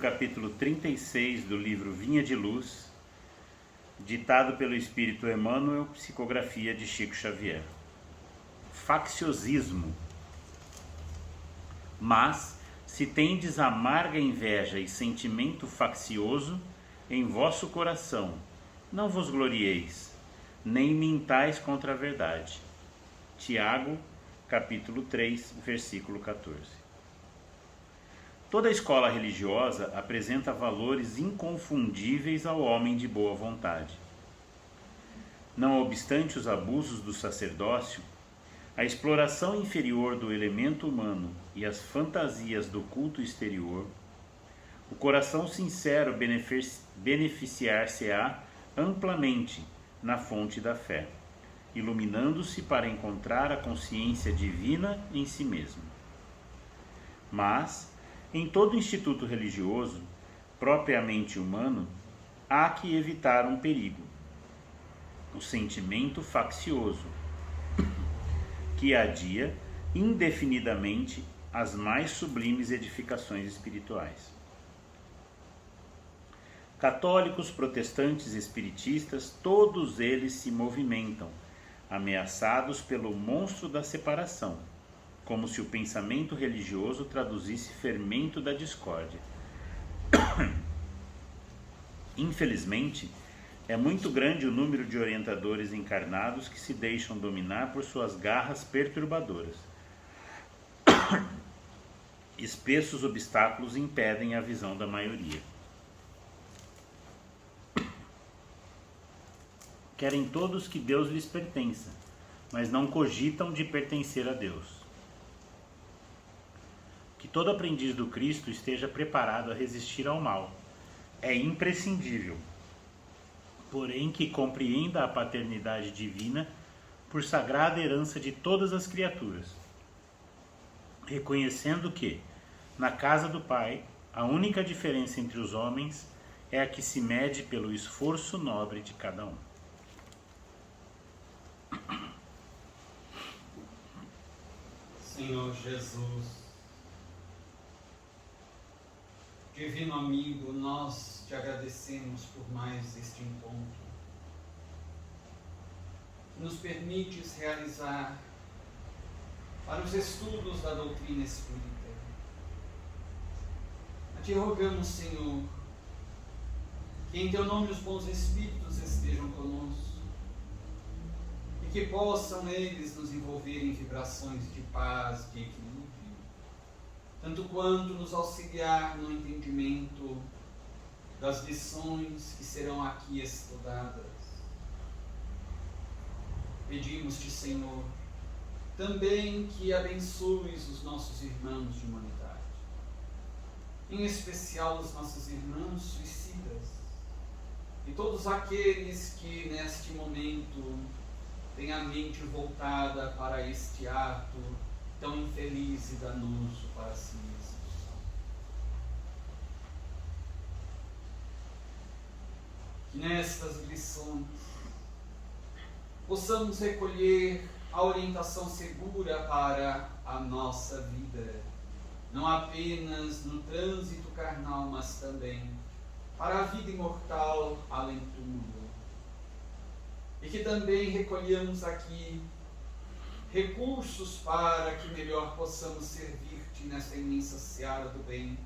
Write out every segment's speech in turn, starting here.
capítulo 36 do livro Vinha de Luz, ditado pelo Espírito Emmanuel, psicografia de Chico Xavier. Facciosismo. Mas, se tendes amarga inveja e sentimento faccioso em vosso coração, não vos glorieis, nem mintais contra a verdade. Tiago, capítulo 3, versículo 14. Toda escola religiosa apresenta valores inconfundíveis ao homem de boa vontade. Não obstante os abusos do sacerdócio, a exploração inferior do elemento humano e as fantasias do culto exterior, o coração sincero beneficiar-se-á amplamente na fonte da fé, iluminando-se para encontrar a consciência divina em si mesmo. Mas, em todo instituto religioso, propriamente humano, há que evitar um perigo: o sentimento faccioso, que adia indefinidamente as mais sublimes edificações espirituais. Católicos, protestantes, espiritistas, todos eles se movimentam, ameaçados pelo monstro da separação, como se o pensamento religioso traduzisse fermento da discórdia. Infelizmente, é muito grande o número de orientadores encarnados que se deixam dominar por suas garras perturbadoras. Espessos obstáculos impedem a visão da maioria. Querem todos que Deus lhes pertença, mas não cogitam de pertencer a Deus. Que todo aprendiz do Cristo esteja preparado a resistir ao mal é imprescindível, porém que compreenda a paternidade divina por sagrada herança de todas as criaturas, reconhecendo que, na casa do Pai, a única diferença entre os homens é a que se mede pelo esforço nobre de cada um. Senhor Jesus, Divino Amigo, nós te agradecemos por mais este encontro, que nos permites realizar para os estudos da doutrina espírita. Te rogamos, Senhor, que em teu nome os bons espíritos estejam conosco e que possam eles nos envolver em vibrações de paz, de equilíbrio, tanto quanto nos auxiliar no entendimento das lições que serão aqui estudadas. Pedimos-te, Senhor, também que abençoes os nossos irmãos de humanidade, em especial os nossos irmãos suicidas e todos aqueles que neste momento têm a mente voltada para este ato tão infeliz e danoso para si mesmos. Que nestas lições possamos recolher a orientação segura para a nossa vida, não apenas no trânsito carnal, mas também para a vida imortal além túmulo. E que também recolhamos aqui recursos para que melhor possamos servir-te nesta imensa seara do bem,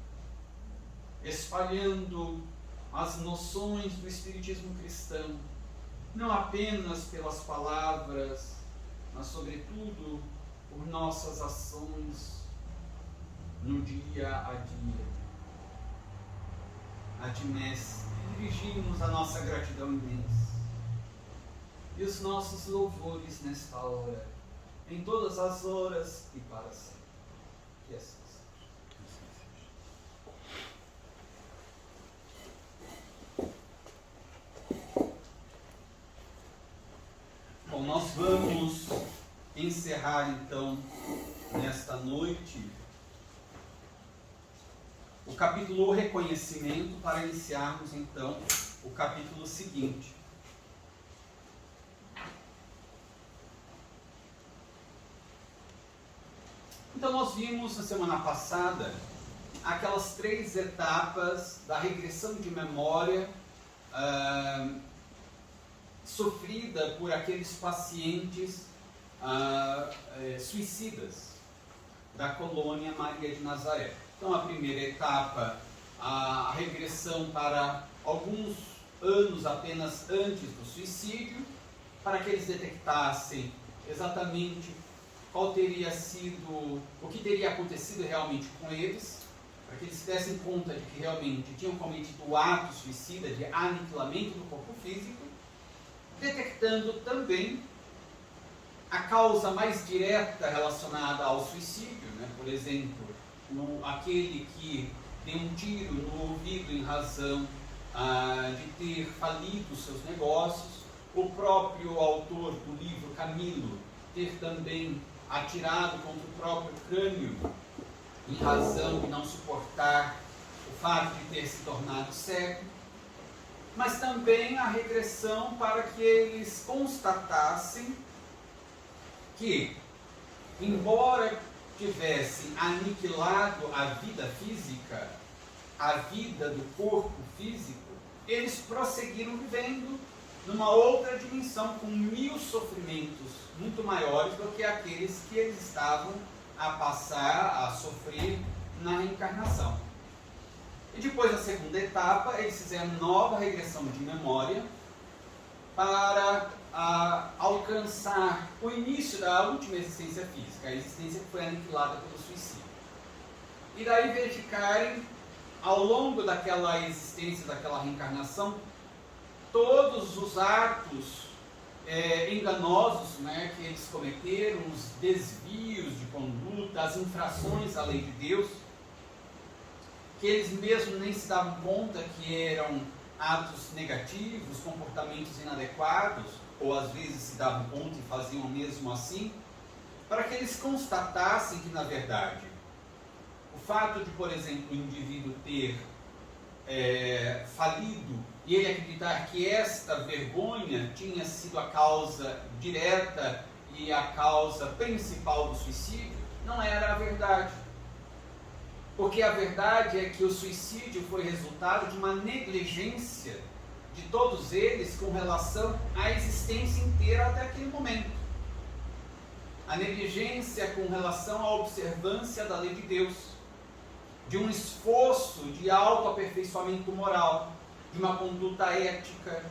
espalhando as noções do Espiritismo cristão, não apenas pelas palavras, mas sobretudo por nossas ações no dia a dia. A ti, Mestre, dirigimos a nossa gratidão imensa e os nossos louvores nesta hora, em todas as horas e para sempre. Que assim seja. Bom, nós vamos encerrar então, nesta noite, o capítulo Reconhecimento, para iniciarmos então o capítulo seguinte. Então nós vimos na semana passada aquelas 3 etapas da regressão de memória sofrida por aqueles pacientes suicidas da colônia Maria de Nazaré. Então, a primeira etapa, a regressão para alguns anos apenas antes do suicídio, para que eles detectassem exatamente qual teria sido, o que teria acontecido realmente com eles, para que eles se dessem conta de que realmente tinham cometido o ato suicida de aniquilamento do corpo físico, detectando também a causa mais direta relacionada ao suicídio, né? Por exemplo, aquele que deu um tiro no ouvido em razão de ter falido os seus negócios, o próprio autor do livro, Camilo, ter também atirado contra o próprio crânio em razão de não suportar o fato de ter se tornado cego, mas também a regressão para que eles constatassem que, embora tivessem aniquilado a vida física, a vida do corpo físico, eles prosseguiram vivendo numa outra dimensão, com 1000 sofrimentos muito maiores do que aqueles que eles estavam a passar, a sofrer na reencarnação. E depois da segunda etapa, eles fizeram nova regressão de memória para alcançar o início da última existência física, a existência que foi aniquilada pelo suicídio. E daí verificarem, ao longo daquela existência, daquela reencarnação, todos os atos enganosos, né, que eles cometeram, os desvios de conduta, as infrações à lei de Deus, que eles mesmos nem se davam conta que eram atos negativos, comportamentos inadequados, ou às vezes se davam conta e faziam mesmo assim, para que eles constatassem que, na verdade, o fato de, por exemplo, o indivíduo ter falido e ele acreditar que esta vergonha tinha sido a causa direta e a causa principal do suicídio, não era a verdade. Porque a verdade é que o suicídio foi resultado de uma negligência de todos eles com relação à existência inteira até aquele momento. A negligência com relação à observância da lei de Deus, de um esforço de autoaperfeiçoamento moral, de uma conduta ética,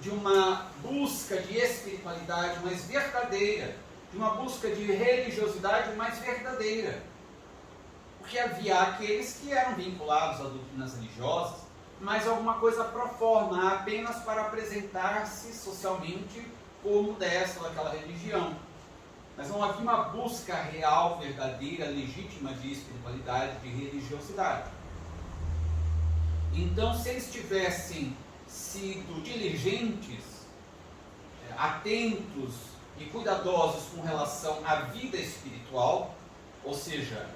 de uma busca de espiritualidade mais verdadeira, de uma busca de religiosidade mais verdadeira. Porque havia aqueles que eram vinculados a doutrinas religiosas, mas alguma coisa pro forma, apenas para apresentar-se socialmente como dessa ou daquela religião. Mas não havia uma busca real, verdadeira, legítima de espiritualidade, de religiosidade. Então, se eles tivessem sido diligentes, atentos e cuidadosos com relação à vida espiritual, ou seja,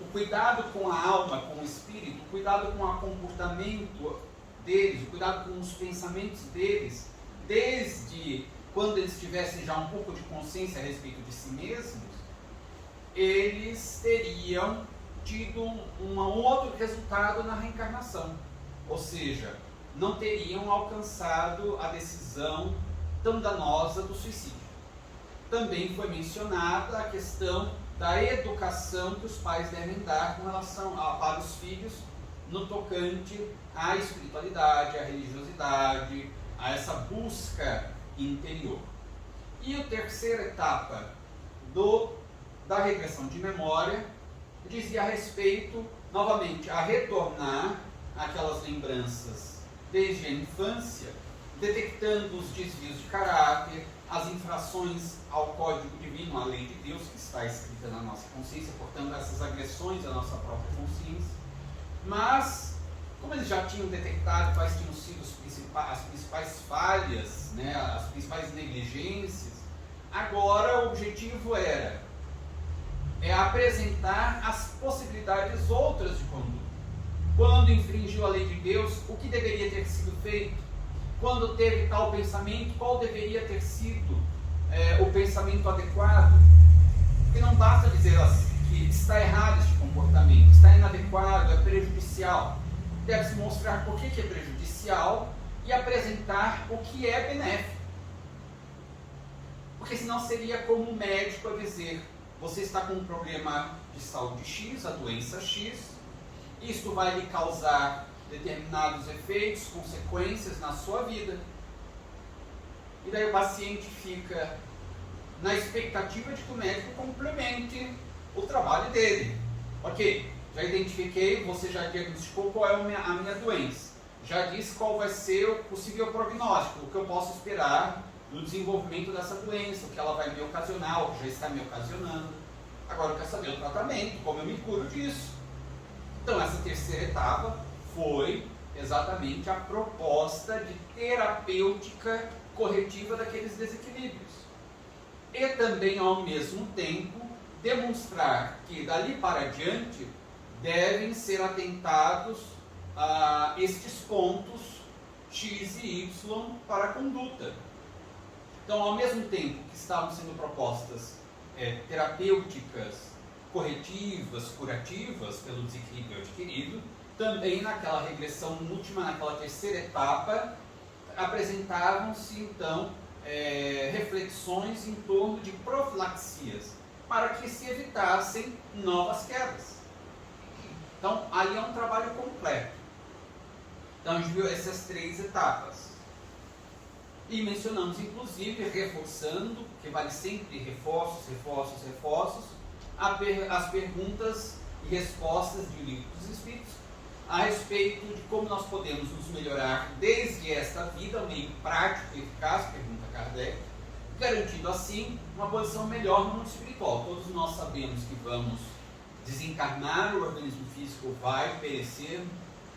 o cuidado com a alma, com o espírito, o cuidado com o comportamento deles, o cuidado com os pensamentos deles, desde quando eles tivessem já um pouco de consciência a respeito de si mesmos, eles teriam tido um outro resultado na reencarnação. Ou seja, não teriam alcançado a decisão tão danosa do suicídio. Também foi mencionada a questão da educação que os pais devem dar com relação para os filhos no tocante à espiritualidade, à religiosidade, a essa busca interior. E a terceira etapa da regressão de memória dizia a respeito, novamente, a retornar aquelas lembranças desde a infância, detectando os desvios de caráter, as infrações ao Código Divino, à lei de Deus, que está escrita na nossa consciência, portanto, essas agressões à nossa própria consciência. Mas, como eles já tinham detectado quais tinham sido as principais falhas, né, as principais negligências, agora o objetivo era apresentar as possibilidades outras de conduta. Quando infringiu a lei de Deus, o que deveria ter sido feito? Quando teve tal pensamento, qual deveria ter sido o pensamento adequado? Porque não basta dizer que está errado este comportamento, está inadequado, é prejudicial. Deve-se mostrar por que é prejudicial e apresentar o que é benéfico. Porque senão seria como um médico a dizer: você está com um problema de saúde X, a doença X, isto vai lhe causar determinados efeitos, consequências na sua vida. E daí o paciente fica na expectativa de que o médico complemente o trabalho dele. Ok, já identifiquei, você já diagnosticou qual é a minha doença, já disse qual vai ser o possível prognóstico, o que eu posso esperar no desenvolvimento dessa doença, o que ela vai me ocasionar, o que já está me ocasionando. Agora eu quero saber o tratamento, como eu me curo disso. Então essa terceira etapa foi exatamente a proposta de terapêutica corretiva daqueles desequilíbrios. E também, ao mesmo tempo, demonstrar que dali para diante devem ser atentados a estes pontos X e Y para a conduta. Então, ao mesmo tempo que estavam sendo propostas terapêuticas corretivas, curativas pelo desequilíbrio adquirido, também naquela regressão última, naquela terceira etapa, apresentavam-se então reflexões em torno de profilaxias, para que se evitassem novas quedas. Então, ali é um trabalho completo. Então, a gente viu essas três etapas. E mencionamos, inclusive, reforçando, que vale sempre reforços, as perguntas e respostas de O Livro dos Espíritos, a respeito de como nós podemos nos melhorar desde esta vida, meio prático e eficaz, pergunta Kardec, garantindo assim uma posição melhor no mundo espiritual. Todos nós sabemos que vamos desencarnar, o organismo físico vai perecer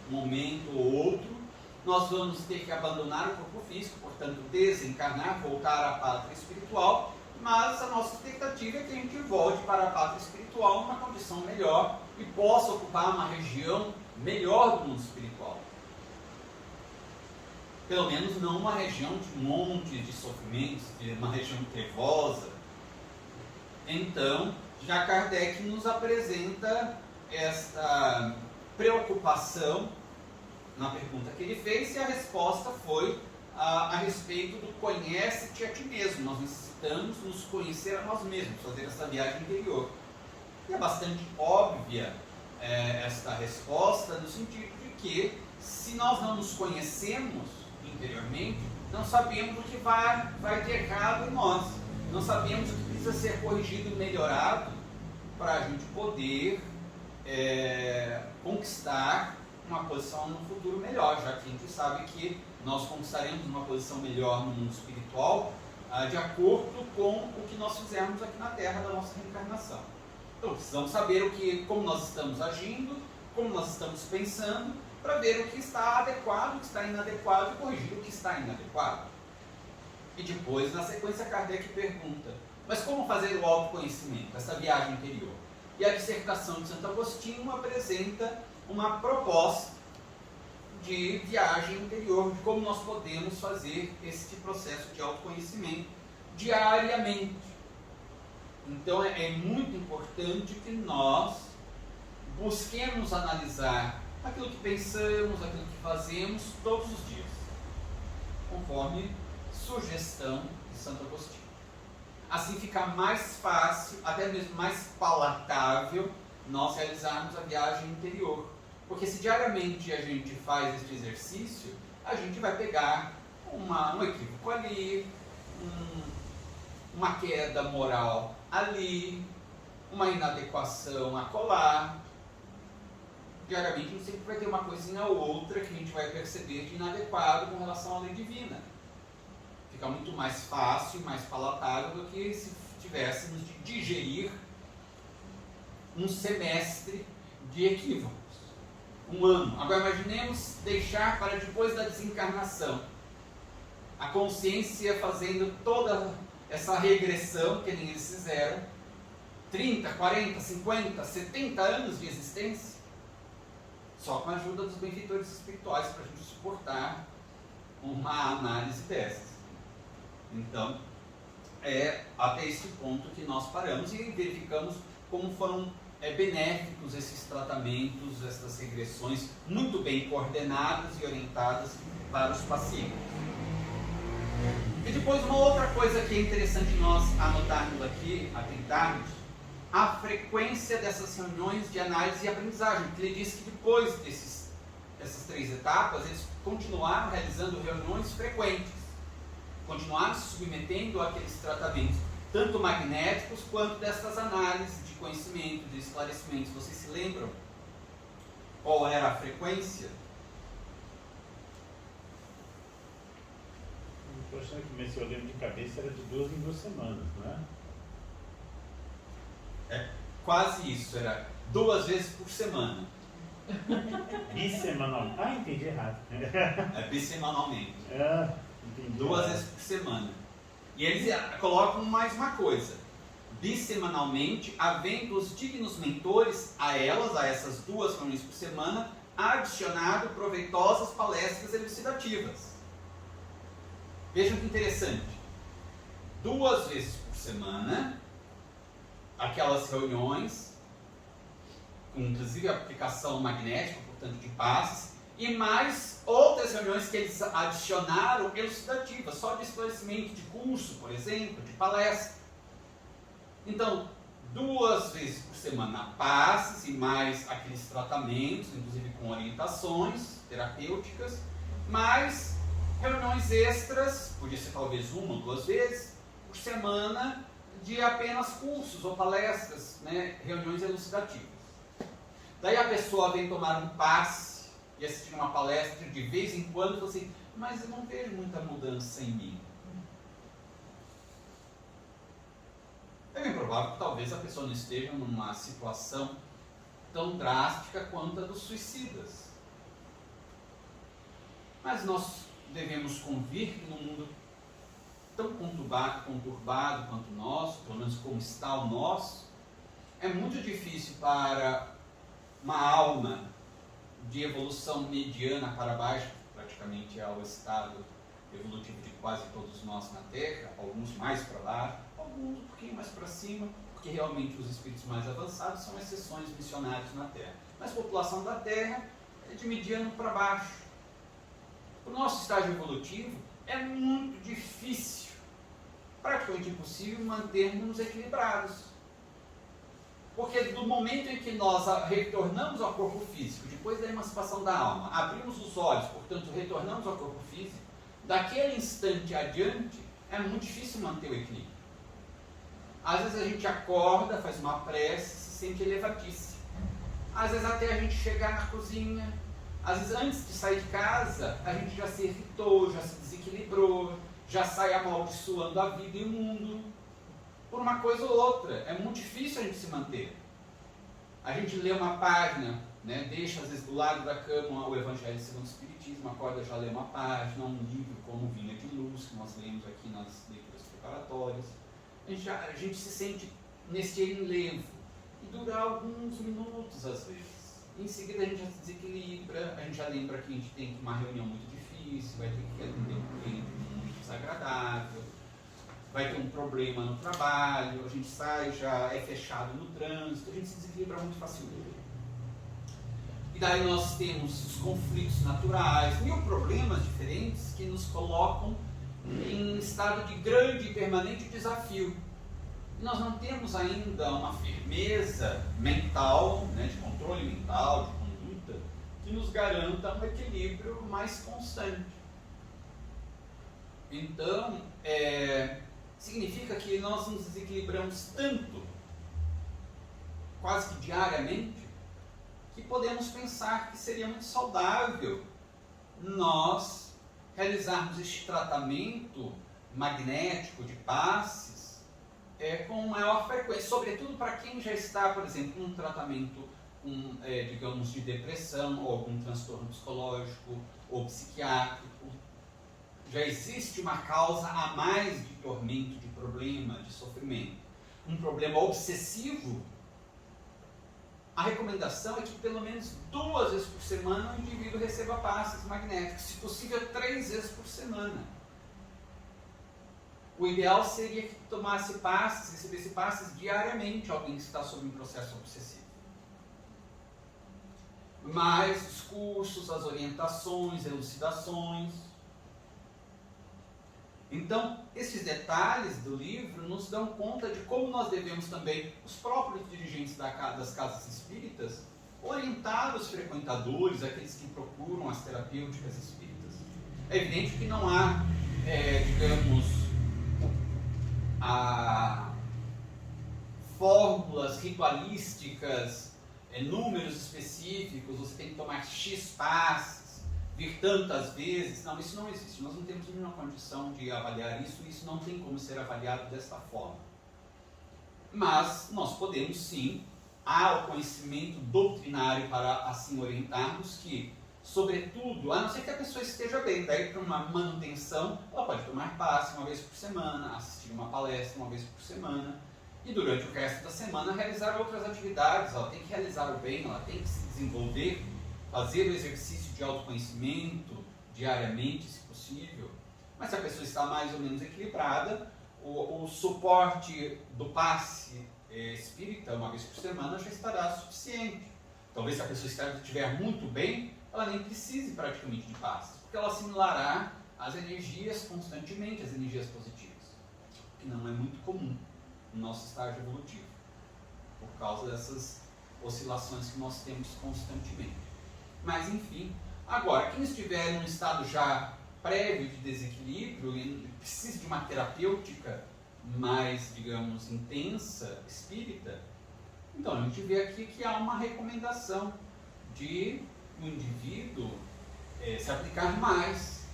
um momento ou outro, nós vamos ter que abandonar o corpo físico, portanto desencarnar, voltar à pátria espiritual, mas a nossa expectativa é que a gente volte para a pátria espiritual numa condição melhor e possa ocupar uma região melhor do mundo espiritual. Pelo menos não uma região de montes de sofrimentos, de uma região trevosa. Então, já Kardec nos apresenta esta preocupação na pergunta que ele fez, e a resposta foi a respeito do conhece-te a ti mesmo. Nós necessitamos nos conhecer a nós mesmos, fazer essa viagem interior. E é bastante óbvia esta resposta, no sentido de que, se nós não nos conhecemos interiormente, não sabemos o que vai de errado em nós, não sabemos o que precisa ser corrigido e melhorado para a gente poder conquistar uma posição no futuro melhor, já que a gente sabe que nós conquistaremos uma posição melhor no mundo espiritual de acordo com o que nós fizermos aqui na Terra da nossa reencarnação. Então precisamos saber como nós estamos agindo, como nós estamos pensando, para ver o que está adequado, o que está inadequado e corrigir o que está inadequado. E depois, na sequência, Kardec pergunta: mas como fazer o autoconhecimento, essa viagem interior? E a dissertação de Santo Agostinho apresenta uma proposta de viagem interior, de como nós podemos fazer este processo de autoconhecimento diariamente. Então é muito importante que nós busquemos analisar aquilo que pensamos, aquilo que fazemos todos os dias, conforme sugestão de Santo Agostinho. Assim fica mais fácil, até mesmo mais palatável, nós realizarmos a viagem interior. Porque se diariamente a gente faz este exercício, a gente vai pegar um equívoco ali, uma queda moral ali, uma inadequação acolá. Diariamente a gente sempre vai ter uma coisinha ou outra que a gente vai perceber de inadequado com relação à lei divina. Fica muito mais fácil, mais palatável do que se tivéssemos de digerir um semestre de equívocos, um ano. Agora imaginemos deixar para depois da desencarnação a consciência fazendo toda essa regressão que nem eles fizeram, 30, 40, 50, 70 anos de existência, só com a ajuda dos benfeitores espirituais para a gente suportar uma análise dessas. Então, é até esse ponto que nós paramos e verificamos como foram benéficos esses tratamentos, essas regressões, muito bem coordenadas e orientadas para os pacientes. E depois uma outra coisa que é interessante nós anotarmos aqui, atentarmos, a frequência dessas reuniões de análise e aprendizagem, porque ele disse que depois dessas 3 etapas, eles continuaram realizando reuniões frequentes, continuaram se submetendo àqueles tratamentos, tanto magnéticos quanto dessas análises de conhecimento, de esclarecimentos. Vocês se lembram qual era a frequência? Estou achando que esse eu lembro de cabeça era de 2 em 2 semanas, não é? É quase isso, era 2 vezes por semana. Bissemanal. Ah, entendi errado. É bissemanalmente. Entendi 2 vezes por semana. E eles colocam mais uma coisa. Bissemanalmente, havendo os dignos mentores a essas 2 reuniões por semana, adicionado proveitosas palestras elucidativas. Vejam que interessante. 2 vezes por semana, aquelas reuniões, com inclusive aplicação magnética, portanto de passes, e mais outras reuniões que eles adicionaram elucidativas, só de esclarecimento de curso, por exemplo, de palestra. Então, 2 vezes por semana passes e mais aqueles tratamentos, inclusive com orientações terapêuticas, mais reuniões extras, podia ser talvez 1 ou 2 vezes por semana, de apenas cursos ou palestras, né, reuniões elucidativas. Daí a pessoa vem tomar um passe e assistir uma palestra de vez em quando e fala assim, mas eu não vejo muita mudança em mim. É bem provável que talvez a pessoa não esteja numa situação tão drástica quanto a dos suicidas. Mas nós devemos convir que num mundo tão conturbado quanto o nosso, pelo menos como está o nosso, é muito difícil para uma alma de evolução mediana para baixo, praticamente é o estado evolutivo de quase todos nós na Terra, alguns mais para lá, alguns um pouquinho mais para cima, porque realmente os espíritos mais avançados são exceções missionários na Terra. Mas a população da Terra é de mediano para baixo. O nosso estágio evolutivo é muito difícil, praticamente impossível, mantermos equilibrados. Porque do momento em que nós retornamos ao corpo físico, depois da emancipação da alma, abrimos os olhos, portanto retornamos ao corpo físico, daquele instante adiante é muito difícil manter o equilíbrio. Às vezes a gente acorda, faz uma prece, se sente elevadíssimo. Às vezes até a gente chegar na cozinha, às vezes antes de sair de casa, a gente já se irritou, já se desequilibrou, já sai amaldiçoando a vida e o mundo, por uma coisa ou outra. É muito difícil a gente se manter. A gente lê uma página, né, deixa às vezes do lado da cama o Evangelho segundo o Espiritismo, acorda, já lê uma página, um livro como Vinha de Luz, que nós lemos aqui nas leituras preparatórias. A gente se sente nesse enlevo, e dura alguns minutos às vezes. Em seguida a gente já se desequilibra, a gente já lembra que a gente tem uma reunião muito difícil, vai ter que atender um cliente muito desagradável, vai ter um problema no trabalho, a gente sai, já é fechado no trânsito, a gente se desequilibra muito facilmente. E daí nós temos os conflitos naturais, 1000 problemas diferentes que nos colocam em estado de grande e permanente desafio. E nós não temos ainda uma firmeza mental, né, de controle mental, de conduta, que nos garanta um equilíbrio mais constante. Então, significa que nós nos desequilibramos tanto, quase que diariamente, que podemos pensar que seria muito saudável nós realizarmos este tratamento magnético de passes com maior frequência, sobretudo para quem já está, por exemplo, num tratamento, digamos, de depressão, ou algum transtorno psicológico ou psiquiátrico. Já existe uma causa a mais de tormento, de problema, de sofrimento. Um problema obsessivo. A recomendação é que pelo menos 2 vezes por semana o indivíduo receba passes magnéticos, se possível 3 vezes por semana. O ideal seria que tomasse passes, recebesse passes diariamente alguém que está sob um processo obsessivo. mas os cursos, as orientações, elucidações. Então, esses detalhes do livro nos dão conta de como nós devemos também, os próprios dirigentes das casas espíritas, orientar os frequentadores, aqueles que procuram as terapêuticas espíritas. É evidente que não há, digamos, fórmulas ritualísticas, números específicos, você tem que tomar X passes, vir tantas vezes. Não, isso não existe. Nós não temos nenhuma condição de avaliar isso, e isso não tem como ser avaliado desta forma. Mas nós podemos sim, há o conhecimento doutrinário para assim orientarmos que, sobretudo, a não ser que a pessoa esteja bem, daí para uma manutenção, ela pode tomar passe uma vez por semana, assistir uma palestra uma vez por semana, e durante o resto da semana realizar outras atividades. Ela tem que realizar o bem, ela tem que se desenvolver, fazer o exercício de autoconhecimento diariamente, se possível. Mas se a pessoa está mais ou menos equilibrada, o suporte do passe espírita uma vez por semana já estará suficiente. Talvez se a pessoa estiver muito bem, ela nem precise praticamente de passes, porque ela assimilará as energias constantemente, as energias positivas, que não é muito comum no nosso estágio evolutivo, por causa dessas oscilações que nós temos constantemente. Mas enfim, agora, quem estiver num estado já prévio de desequilíbrio e precisa de uma terapêutica mais, digamos, intensa, espírita, então a gente vê aqui que há uma recomendação de o indivíduo se aplicar mais.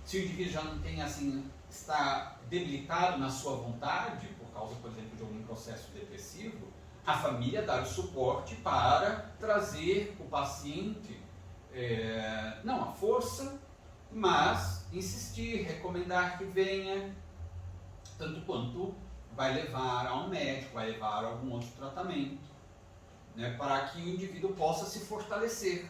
Se o indivíduo já não tem, assim, está debilitado na sua vontade, por causa, por exemplo, de algum processo depressivo, a família dar o suporte para trazer o paciente, não a força, mas insistir, recomendar que venha, tanto quanto vai levar a um médico, vai levar a algum outro tratamento, né, para que o indivíduo possa se fortalecer.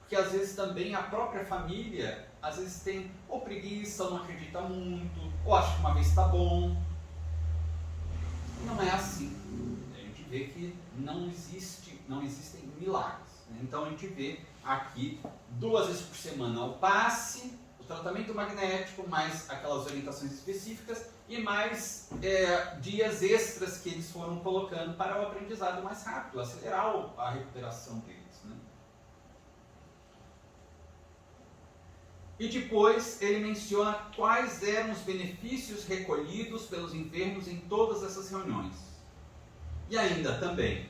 Porque às vezes também a própria família, às vezes tem ou preguiça, ou não acredita muito, ou acha que uma vez está bom. Não é assim. A gente vê que não existem milagres. Então a gente vê aqui 2 vezes por semana o passe, o tratamento magnético, mais aquelas orientações específicas e mais dias extras que eles foram colocando para o aprendizado mais rápido, acelerar a recuperação deles, né? E depois ele menciona quais eram os benefícios recolhidos pelos enfermos em todas essas reuniões. E ainda também,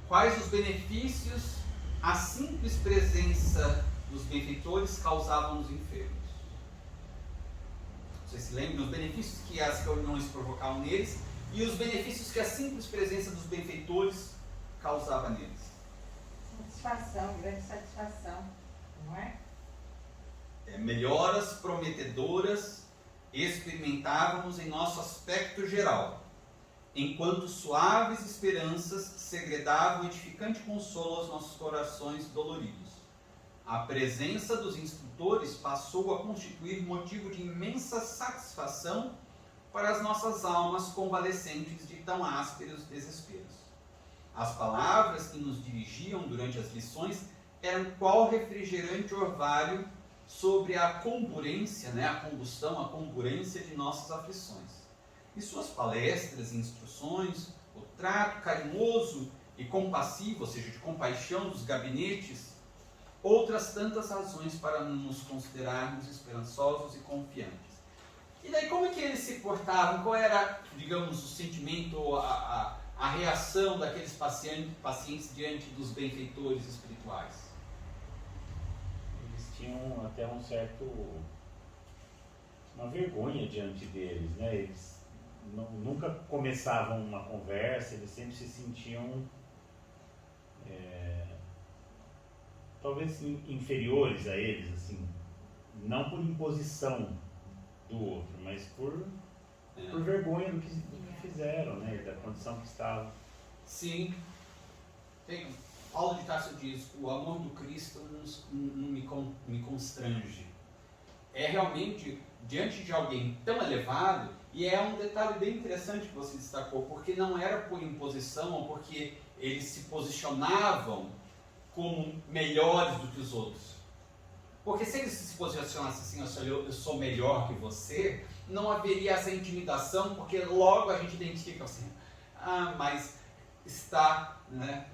quais os benefícios a simples presença dos benfeitores causavam nos enfermos. Vocês se lembram dos benefícios que as reuniões provocavam neles e os benefícios que a simples presença dos benfeitores causava neles. Satisfação, grande satisfação, não é? Melhoras prometedoras experimentávamos em nosso aspecto geral, enquanto suaves esperanças segredavam edificante consolo aos nossos corações doloridos. A presença dos instrutores passou a constituir motivo de imensa satisfação para as nossas almas convalescentes de tão ásperos desesperos. As palavras que nos dirigiam durante as lições eram qual refrigerante orvalho sobre a comburência, a combustão, a comburência de nossas aflições. E suas palestras e instruções, o trato carinhoso e compassivo, ou seja, de compaixão dos gabinetes, outras tantas razões para nos considerarmos esperançosos e confiantes. E daí como é que eles se portavam? Qual era, digamos, o sentimento, a reação daqueles pacientes diante dos benfeitores espirituais? Eles tinham até uma vergonha diante deles, né? Eles nunca começavam uma conversa, eles sempre se sentiam talvez inferiores a eles, assim, não por imposição do outro, mas por vergonha do que fizeram, né? Da condição que estavam. Sim. Paulo de Tarso diz: o amor do Cristo me constrange. É realmente diante de alguém tão elevado, e é um detalhe bem interessante que você destacou, porque não era por imposição ou porque eles se posicionavam como melhores do que os outros. Porque se eles se posicionassem assim, eu sou melhor que você, não haveria essa intimidação, porque logo a gente identifica assim, mas está, né,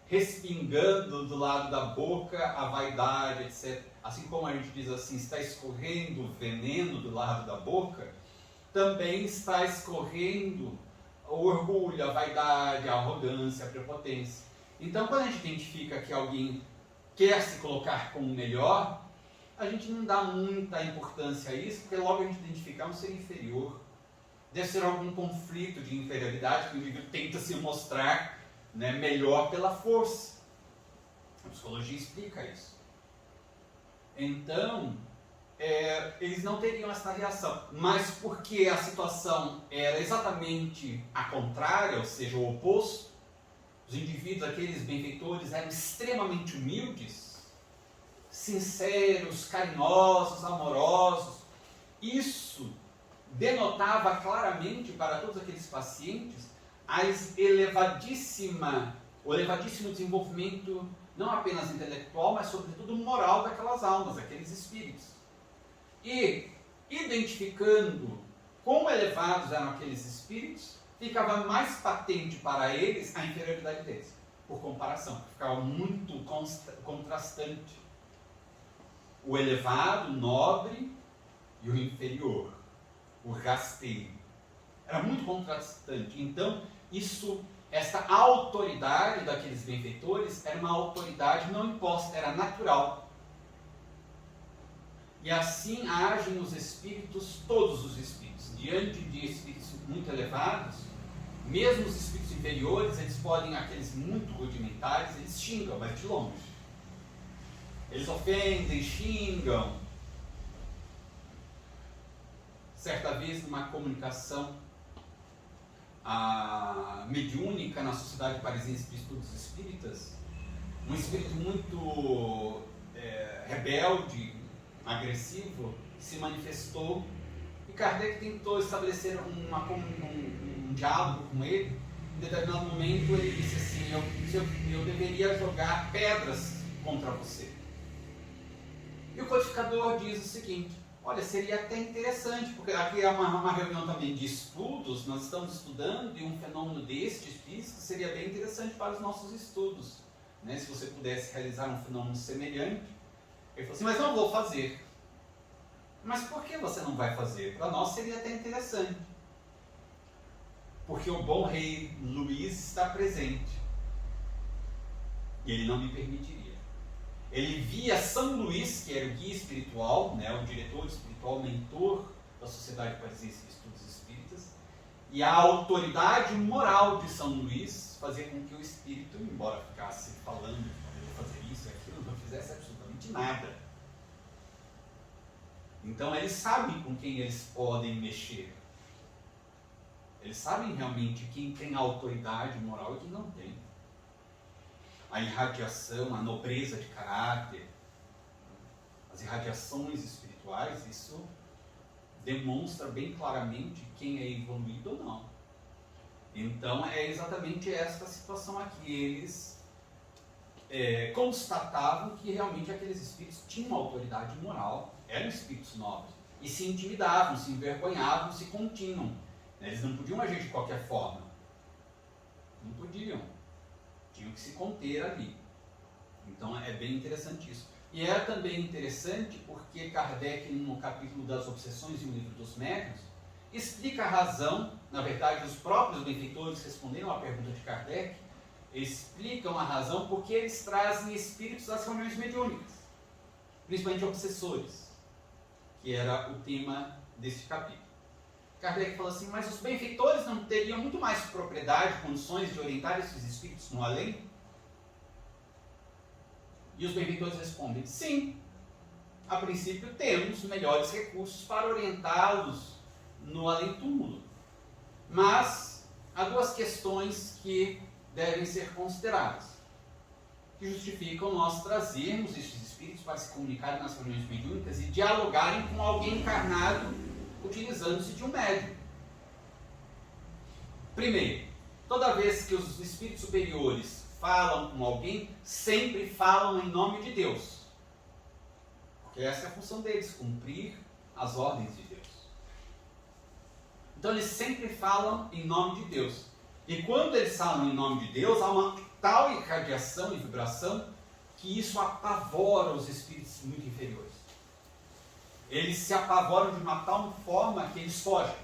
respingando do lado da boca a vaidade, etc. Assim como a gente diz assim, está escorrendo o veneno do lado da boca, também está escorrendo o orgulho, a vaidade, a arrogância, a prepotência. Então, quando a gente identifica que alguém quer se colocar como melhor, a gente não dá muita importância a isso, porque logo a gente identifica um ser inferior. Deve ser algum conflito de inferioridade que o indivíduo tenta se mostrar, né, melhor pela força. A psicologia explica isso. Então, eles não teriam essa reação. Mas porque a situação era exatamente a contrária, ou seja, o oposto, os indivíduos, aqueles benfeitores, eram extremamente humildes, sinceros, carinhosos, amorosos. Isso denotava claramente para todos aqueles pacientes o elevadíssimo desenvolvimento, não apenas intelectual, mas sobretudo moral daquelas almas, daqueles espíritos. E, identificando quão elevados eram aqueles espíritos, ficava mais patente para eles a inferioridade deles, por comparação, ficava muito contrastante. O elevado, o nobre e o inferior, o rasteiro. Era muito contrastante. Então, essa autoridade daqueles benfeitores era uma autoridade não imposta, era natural. E assim agem os espíritos, todos os espíritos. Diante de espíritos muito elevados, mesmo os espíritos inferiores, eles podem, aqueles muito rudimentares, eles xingam, mas de longe. Eles ofendem, xingam. Certa vez, numa comunicação mediúnica na Sociedade Parisiense de Estudos Espíritas, um espírito muito rebelde, agressivo, se manifestou e Kardec tentou estabelecer um diálogo com ele. Em determinado momento ele disse assim, eu deveria jogar pedras contra você. E o codificador diz o seguinte, olha, seria até interessante, porque aqui é uma reunião também de estudos, nós estamos estudando, e um fenômeno deste físico seria bem interessante para os nossos estudos, né? Se você pudesse realizar um fenômeno semelhante. Ele falou assim, mas não vou fazer. Mas por que você não vai fazer? Para nós seria até interessante. Porque o bom rei Luís está presente. E ele não me permitiria. Ele via São Luís, que era o guia espiritual, né, o diretor espiritual, o mentor da Sociedade Parisiense de Estudos Espíritas, e a autoridade moral de São Luís fazia com que o espírito, embora ficasse falando, vou fazer isso e aquilo, não fizesse absolutamente nada. Então eles sabem com quem eles podem mexer. Eles sabem realmente quem tem autoridade moral e quem não tem. A irradiação, a nobreza de caráter, as irradiações espirituais, isso demonstra bem claramente quem é evoluído ou não. Então é exatamente esta situação aqui. Eles constatavam que realmente aqueles espíritos tinham autoridade moral, eram espíritos nobres, e se intimidavam, se envergonhavam, se continham. Eles não podiam agir de qualquer forma. Não podiam. Tinham que se conter ali. Então é bem interessante isso. E é também interessante porque Kardec, no capítulo das obsessões e o livro dos médiuns, explica a razão, na verdade os próprios benfeitores responderam à pergunta de Kardec, explicam a razão porque eles trazem espíritos das reuniões mediúnicas, principalmente obsessores, que era o tema deste capítulo. Kardec falou assim, mas os benfeitores não teriam muito mais propriedade, condições de orientar esses espíritos no além? E os benfeitores respondem, sim, a princípio temos melhores recursos para orientá-los no além-túmulo. Mas há duas questões que devem ser consideradas, que justificam nós trazermos estes espíritos para se comunicarem nas reuniões mediúnicas e dialogarem com alguém encarnado utilizando-se de um médium. Primeiro, toda vez que os espíritos superiores falam com alguém, sempre falam em nome de Deus. Porque essa é a função deles, cumprir as ordens de Deus. Então eles sempre falam em nome de Deus. E quando eles falam em nome de Deus, há uma tal irradiação e vibração que isso apavora os espíritos muito inferiores. Eles se apavoram de uma tal forma que eles fogem.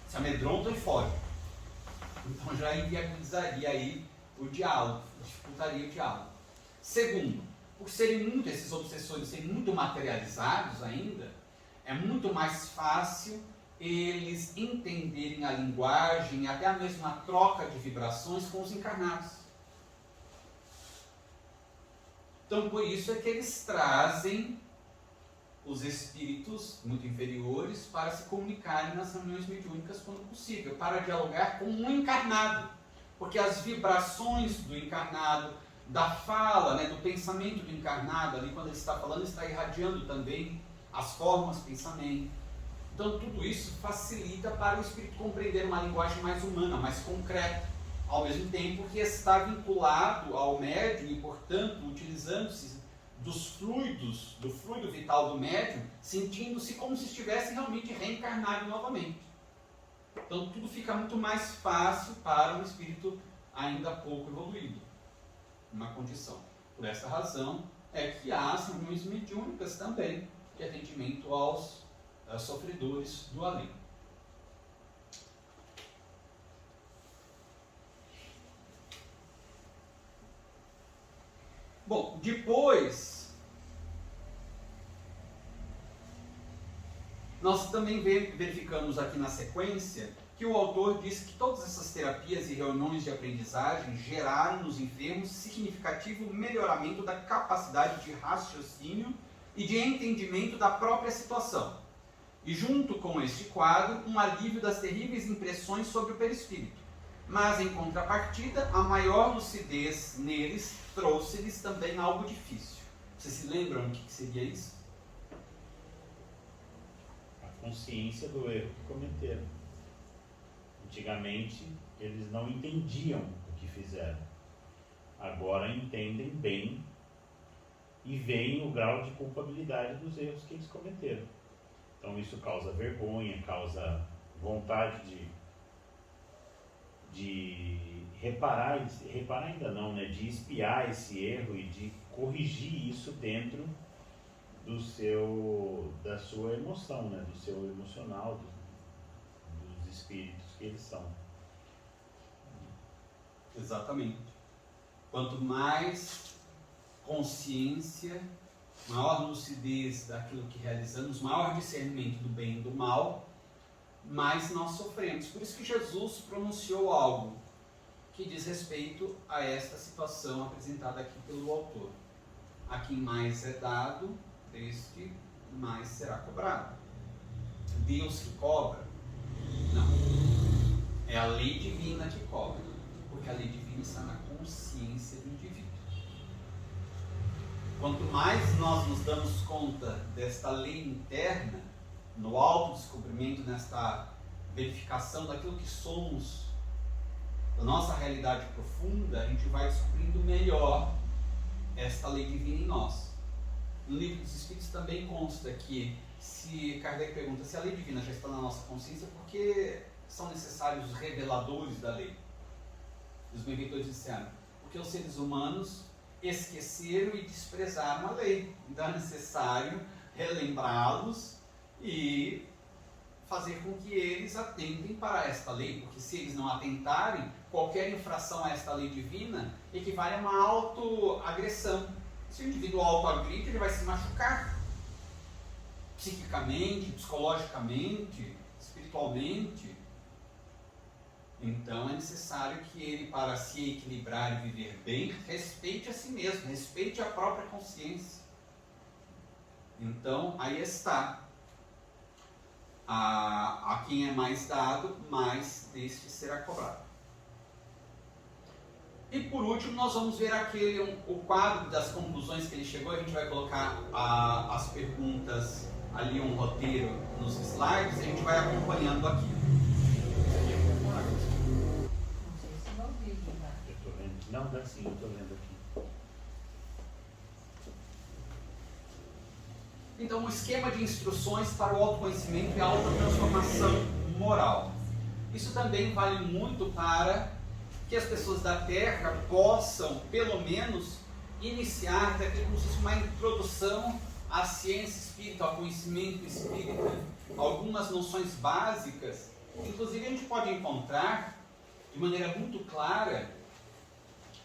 Se amedrontam e fogem. Então já inviabilizaria aí o diálogo, dificultaria o diálogo. Segundo, por serem muito, esses obsessores serem muito materializados ainda, é muito mais fácil eles entenderem a linguagem e até a mesma troca de vibrações com os encarnados. Então por isso é que eles trazem os espíritos muito inferiores para se comunicarem nas reuniões mediúnicas quando possível, para dialogar com um encarnado, porque as vibrações do encarnado, da fala, né, do pensamento do encarnado, ali quando ele está falando, está irradiando também as formas, pensamento. Então tudo isso facilita para o espírito compreender uma linguagem mais humana, mais concreta, ao mesmo tempo que está vinculado ao médium e, portanto, utilizando-se dos fluidos, do fluido vital do médium, sentindo-se como se estivesse realmente reencarnado novamente. Então tudo fica muito mais fácil para um espírito ainda pouco evoluído, uma condição. Por essa razão é que há as reuniões mediúnicas também de atendimento aos sofredores do além. Bom, depois nós também verificamos aqui na sequência que o autor diz que todas essas terapias e reuniões de aprendizagem geraram nos enfermos significativo melhoramento da capacidade de raciocínio e de entendimento da própria situação. E junto com este quadro, um alívio das terríveis impressões sobre o perispírito. Mas, em contrapartida, a maior lucidez neles trouxe-lhes também algo difícil. Vocês se lembram o que seria isso? A consciência do erro que cometeram. Antigamente, eles não entendiam o que fizeram. Agora entendem bem e veem o grau de culpabilidade dos erros que eles cometeram. Então isso causa vergonha, causa vontade de reparar ainda não, né? De espiar esse erro e de corrigir isso dentro da sua emoção, né? Do seu emocional, dos espíritos que eles são. Exatamente. Quanto mais consciência, maior lucidez daquilo que realizamos, maior discernimento do bem e do mal, mais nós sofremos. Por isso que Jesus pronunciou algo que diz respeito a esta situação apresentada aqui pelo autor. A quem mais é dado, deste mais será cobrado. Deus que cobra? Não. É a lei divina que cobra, porque a lei divina está na consciência do indivíduo. Quanto mais nós nos damos conta desta lei interna, no autodescobrimento, nesta verificação daquilo que somos, da nossa realidade profunda, a gente vai descobrindo melhor esta lei divina em nós. No Livro dos Espíritos também consta que, se Kardec pergunta se a lei divina já está na nossa consciência, por que são necessários os reveladores da lei? Os benfeitores disseram, porque os seres humanos esqueceram e desprezaram a lei. Então é necessário relembrá-los e fazer com que eles atentem para esta lei, porque se eles não atentarem, qualquer infração a esta lei divina equivale a uma autoagressão. Se o indivíduo autoagride, ele vai se machucar psiquicamente, psicologicamente, espiritualmente. Então é necessário que ele, para se equilibrar e viver bem, respeite a si mesmo, respeite a própria consciência. Então aí está. A quem é mais dado, mais deste será cobrado. E por último nós vamos ver o quadro das conclusões que ele chegou. A gente vai colocar as perguntas ali, um roteiro nos slides, e a gente vai acompanhando aqui. Não sei se não vi, né? Eu estou vendo. dá sim, eu estou vendo aqui. Então, um esquema de instruções para o autoconhecimento e a autotransformação moral. Isso também vale muito para que as pessoas da Terra possam, pelo menos, iniciar daquilo como se fosse uma introdução à ciência espírita, ao conhecimento espírita, algumas noções básicas. Inclusive, a gente pode encontrar de maneira muito clara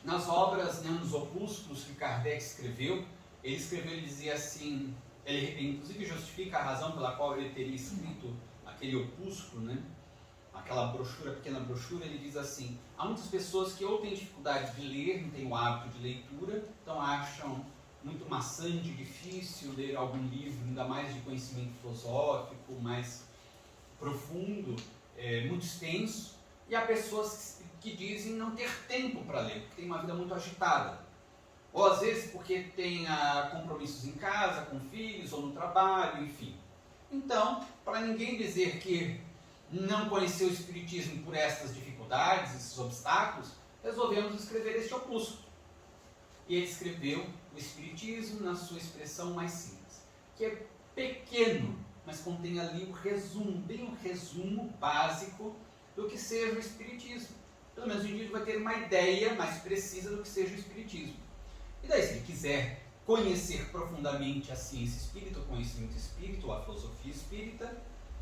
nas obras, né, nos opúsculos que Kardec escreveu. Ele dizia assim, ele inclusive justifica a razão pela qual ele teria escrito aquele opúsculo, né? Aquela brochura, pequena brochura. Ele diz assim: há muitas pessoas que ou têm dificuldade de ler, não têm o hábito de leitura, então acham muito maçante, difícil ler algum livro, ainda mais de conhecimento filosófico, mais profundo, muito extenso. E há pessoas que dizem não ter tempo para ler, porque tem uma vida muito agitada. Ou às vezes porque tem compromissos em casa, com filhos, ou no trabalho, enfim. Então, para ninguém dizer que não conheceu o Espiritismo por estas dificuldades, esses obstáculos, resolvemos escrever este opúsculo. E ele escreveu o Espiritismo na sua expressão mais simples, que é pequeno, mas contém ali o resumo, bem um resumo básico do que seja o Espiritismo. Pelo menos o indivíduo vai ter uma ideia mais precisa do que seja o Espiritismo. E daí, se ele quiser conhecer profundamente a ciência espírita, o conhecimento espírita, ou a filosofia espírita,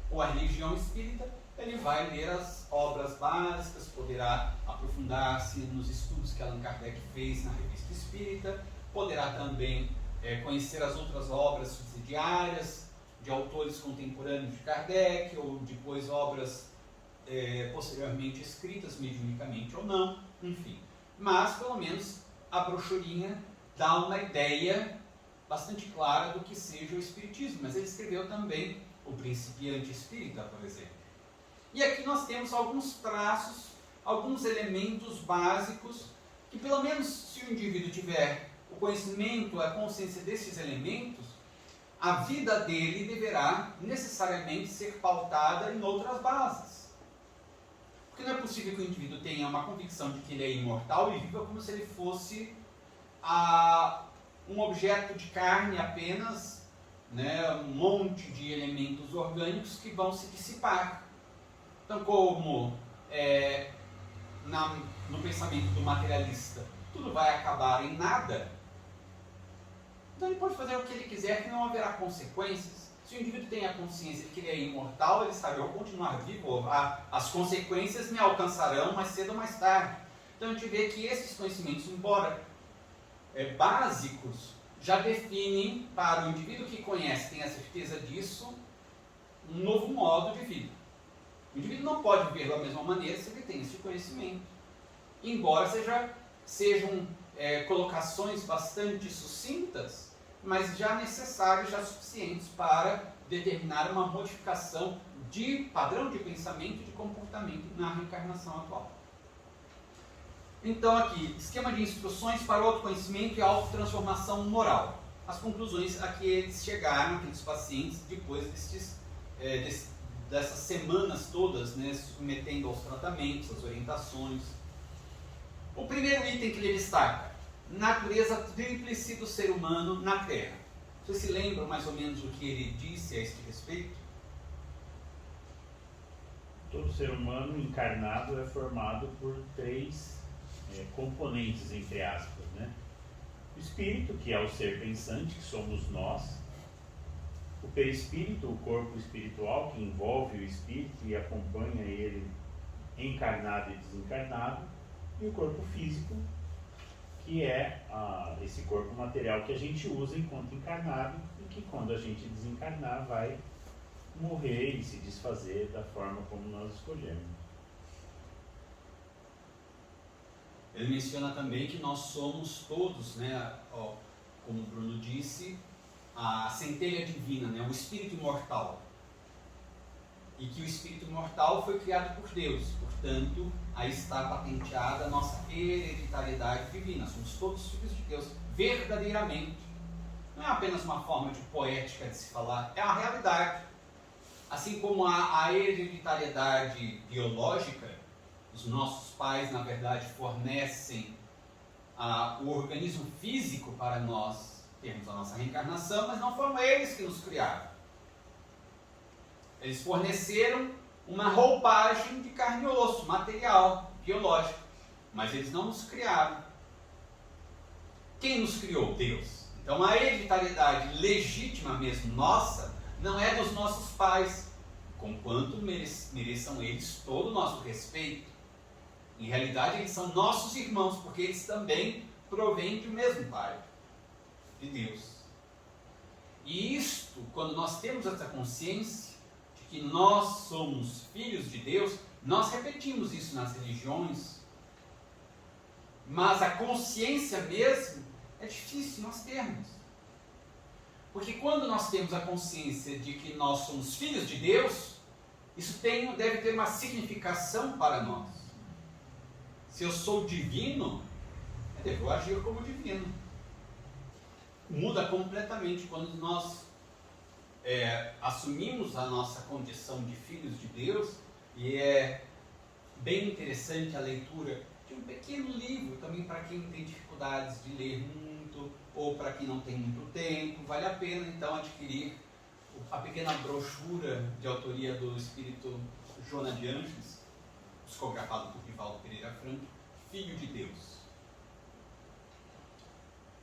ou a religião espírita, ele vai ler as obras básicas, poderá aprofundar-se nos estudos que Allan Kardec fez na Revista Espírita, poderá também conhecer as outras obras subsidiárias de autores contemporâneos de Kardec, ou depois obras posteriormente escritas, mediunicamente ou não, enfim. Mas, pelo menos, a brochurinha dá uma ideia bastante clara do que seja o Espiritismo. Mas ele escreveu também o Principiante Espírita, por exemplo. E aqui nós temos alguns traços, alguns elementos básicos, que pelo menos se o indivíduo tiver o conhecimento, a consciência desses elementos, a vida dele deverá necessariamente ser pautada em outras bases. Porque não é possível que o indivíduo tenha uma convicção de que ele é imortal e viva como se ele fosse um objeto de carne apenas, né, um monte de elementos orgânicos que vão se dissipar. Então, como no pensamento do materialista, tudo vai acabar em nada, então ele pode fazer o que ele quiser, que não haverá consequências. Se o indivíduo tem a consciência de que ele é imortal, ele sabe: eu vou continuar vivo, as consequências me alcançarão mais cedo ou mais tarde. Então a gente vê que esses conhecimentos, embora básicos, já definem para o indivíduo que conhece, tem a certeza disso, um novo modo de vida. O indivíduo não pode viver da mesma maneira se ele tem esse conhecimento. Embora sejam colocações bastante sucintas, mas já necessárias, já suficientes para determinar uma modificação de padrão de pensamento e de comportamento na reencarnação atual. Então aqui, esquema de instruções para o autoconhecimento e a autotransformação moral. As conclusões a que eles chegaram, aqueles pacientes, depois dessas semanas todas, né, se submetendo aos tratamentos, às orientações. O primeiro item que ele destaca: natureza tríplice do ser humano na Terra. Vocês se lembram mais ou menos o que ele disse a este respeito? Todo ser humano encarnado é formado por três componentes, entre aspas, né? O espírito, que é o ser pensante, que somos nós. O perispírito, o corpo espiritual, que envolve o espírito e acompanha ele encarnado e desencarnado. E o corpo físico, que é esse corpo material que a gente usa enquanto encarnado e que, quando a gente desencarnar, vai morrer e se desfazer da forma como nós escolhemos. Ele menciona também que nós somos todos, né, como o Bruno disse, a centelha divina, né, o espírito imortal. E que o espírito imortal foi criado por Deus, portanto, aí está patenteada a nossa hereditariedade divina. Somos todos filhos de Deus, verdadeiramente. Não é apenas uma forma de poética de se falar, é a realidade. Assim como a hereditariedade biológica, os nossos pais, na verdade, fornecem o organismo físico para nós termos a nossa reencarnação, mas não foram eles que nos criaram. Eles forneceram uma roupagem de carne e osso, material, biológico, mas eles não nos criaram. Quem nos criou? Deus. Então a hereditariedade legítima mesmo nossa não é dos nossos pais, conquanto mereçam eles todo o nosso respeito. Em realidade eles são nossos irmãos, porque eles também provêm do mesmo Pai, de Deus. E isto, quando nós temos essa consciência de que nós somos filhos de Deus, nós repetimos isso nas religiões, mas a consciência mesmo é difícil nós termos. Porque quando nós temos a consciência de que nós somos filhos de Deus, isso deve ter uma significação para nós. Se eu sou divino, eu devo agir como divino. Muda completamente quando nós assumimos a nossa condição de filhos de Deus, e é bem interessante a leitura de um pequeno livro, também para quem tem dificuldades de ler muito, ou para quem não tem muito tempo. Vale a pena então adquirir a pequena brochura de autoria do espírito Joana de Anjos, psicografado por Divaldo Pereira Franco, Filho de Deus.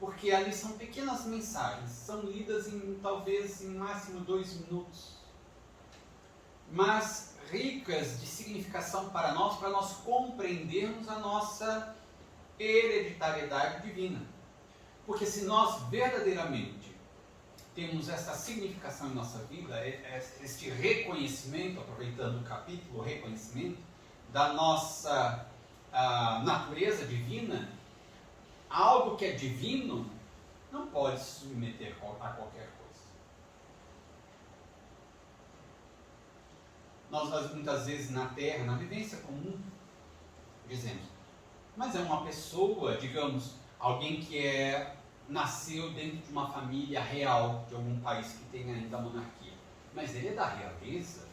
Porque ali são pequenas mensagens, são lidas talvez em máximo 2 minutos, mas ricas de significação para nós compreendermos a nossa hereditariedade divina. Porque se nós verdadeiramente temos essa significação em nossa vida, este reconhecimento, aproveitando o capítulo, o reconhecimento da nossa natureza divina, algo que é divino não pode se submeter a qualquer coisa. Nós muitas vezes na Terra, na vivência comum, dizemos, mas é uma pessoa, digamos, alguém que nasceu dentro de uma família real de algum país que tem ainda a monarquia, mas ele é da realeza,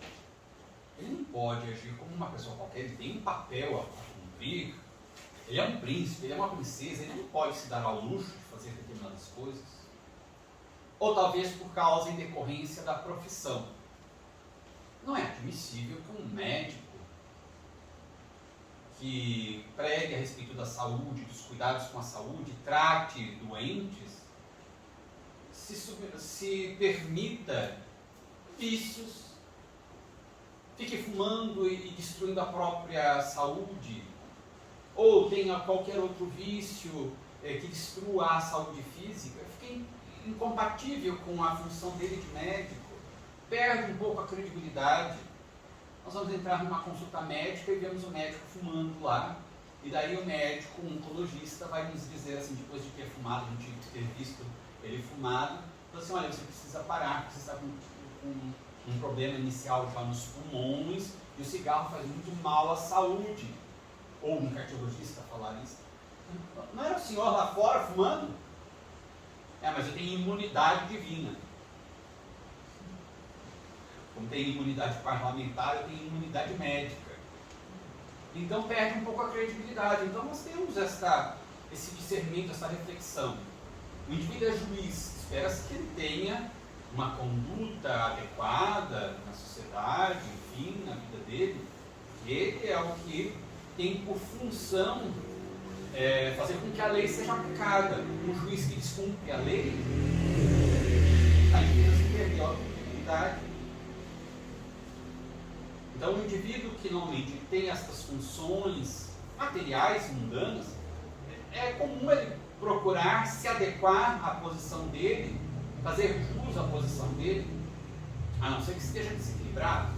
ele não pode agir como uma pessoa qualquer, ele tem um papel a cumprir, ele é um príncipe, ele é uma princesa, ele não pode se dar ao luxo de fazer determinadas coisas. Ou talvez por causa em decorrência da profissão. Não é admissível que um médico que pregue a respeito da saúde, dos cuidados com a saúde, trate doentes, se permita vícios, fique fumando e destruindo a própria saúde, ou tenha qualquer outro vício que destrua a saúde física, fica incompatível com a função dele de médico, perde um pouco a credibilidade. Nós vamos entrar numa consulta médica e vemos o médico fumando lá, e daí o médico, um oncologista, vai nos dizer assim, depois de ter fumado, a gente ter visto ele fumado, assim, olha, você precisa parar, porque você está com um problema inicial já nos pulmões, e o cigarro faz muito mal à saúde. Ou um cardiologista falar isso. Não era o senhor lá fora fumando? Mas eu tenho imunidade divina. Como tem imunidade parlamentar, eu tenho imunidade médica. Então perde um pouco a credibilidade. Então nós temos esse discernimento, essa reflexão. O indivíduo é juiz, espera-se que ele tenha uma conduta adequada na sociedade, enfim, na vida dele. Ele é o que tem por função fazer com que a lei seja aplicada. Um juiz que descumpre a lei, aí se perdeu a credibilidade. Então, o indivíduo que normalmente tem essas funções materiais, mundanas, é comum ele procurar se adequar à posição dele, fazer jus à posição dele, a não ser que esteja desequilibrado.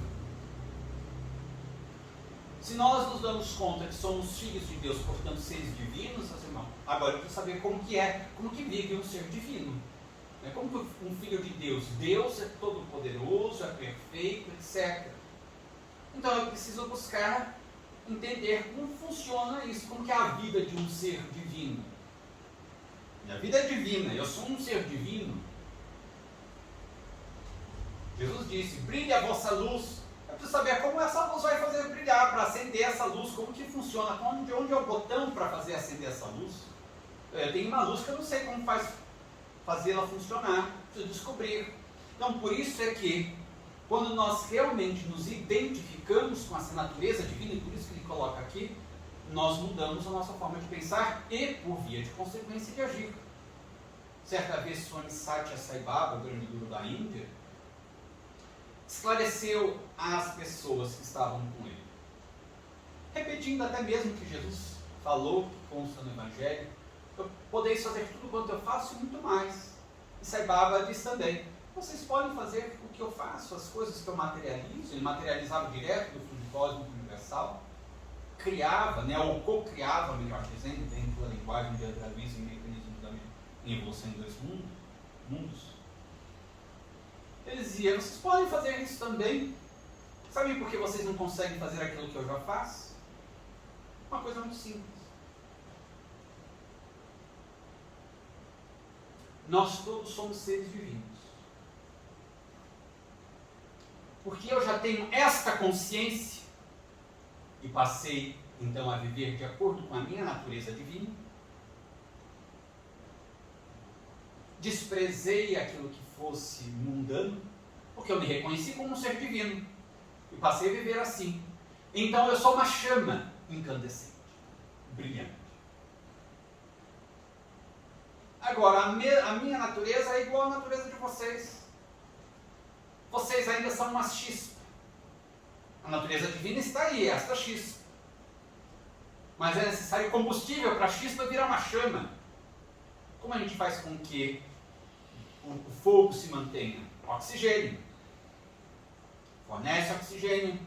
Se nós nos damos conta que somos filhos de Deus, portanto seres divinos, meus irmãos, agora eu preciso saber como que vive um ser divino. Como que um filho de Deus? Deus é todo poderoso, é perfeito, etc. Então eu preciso buscar entender como funciona isso, como que é a vida de um ser divino. Minha vida é divina, eu sou um ser divino. Jesus disse, brilhe a vossa luz. Eu preciso saber como essa luz vai fazer brilhar, para acender essa luz, como que funciona, onde é o botão para fazer acender essa luz. Eu tenho uma luz que eu não sei como fazê-la funcionar, preciso descobrir. Então, por isso é que, quando nós realmente nos identificamos com essa natureza divina, e por isso que ele coloca aqui, nós mudamos a nossa forma de pensar e, por via de consequência, de agir. Certa vez, Swami Satya Sai Baba, o grande guru da Índia, esclareceu às pessoas que estavam com ele, repetindo até mesmo que Jesus falou, que consta no Evangelho: podeis fazer tudo quanto eu faço e muito mais. E Sai Baba diz também: vocês podem fazer o que eu faço, as coisas que eu materializo. Ele materializava direto do fundo cósmico universal, criava, ou co-criava, melhor dizendo, dentro da linguagem de André Luiz e mecanismo em evolução em dois mundos. Ele dizia: vocês podem fazer isso também. Sabem por que vocês não conseguem fazer aquilo que eu já faço? Uma coisa muito simples. Nós todos somos seres divinos. Porque eu já tenho esta consciência e passei então a viver de acordo com a minha natureza divina, desprezei aquilo que fosse mundano, porque eu me reconheci como um ser divino e passei a viver assim. Então eu sou uma chama incandescente, brilhante. Agora, a minha natureza é igual à natureza de vocês. Vocês ainda são uma chispa. A natureza divina está aí, esta chispa. Mas é necessário combustível para a chispa virar uma chama. Como a gente faz com que o fogo se mantenha? Oxigênio. Fornece oxigênio.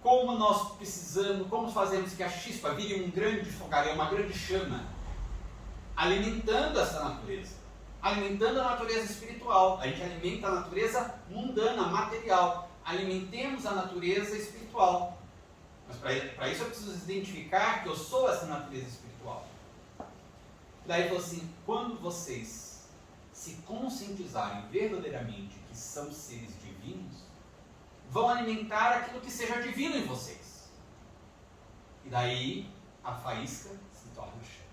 Como nós precisamos, como fazemos que a chispa vire um grande fogaréu, uma grande chama? Alimentando essa natureza. Alimentando a natureza espiritual. A gente alimenta a natureza mundana, material. Alimentemos a natureza espiritual. Mas para isso eu preciso identificar que eu sou essa natureza espiritual. Daí ele falou assim: quando vocês se conscientizarem verdadeiramente que são seres divinos, vão alimentar aquilo que seja divino em vocês. E daí a faísca se torna chama.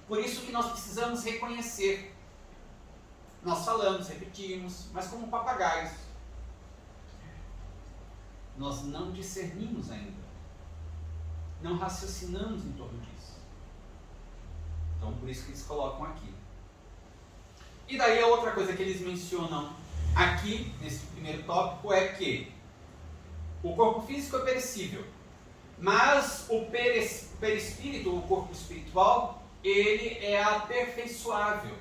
Por isso que nós precisamos reconhecer. Nós falamos, repetimos, mas como papagaios. Nós não discernimos ainda. Não raciocinamos em torno disso. Então, por isso que eles colocam aqui. E daí a outra coisa que eles mencionam aqui, nesse primeiro tópico, é que o corpo físico é perecível, mas o perispírito, o corpo espiritual, ele é aperfeiçoável.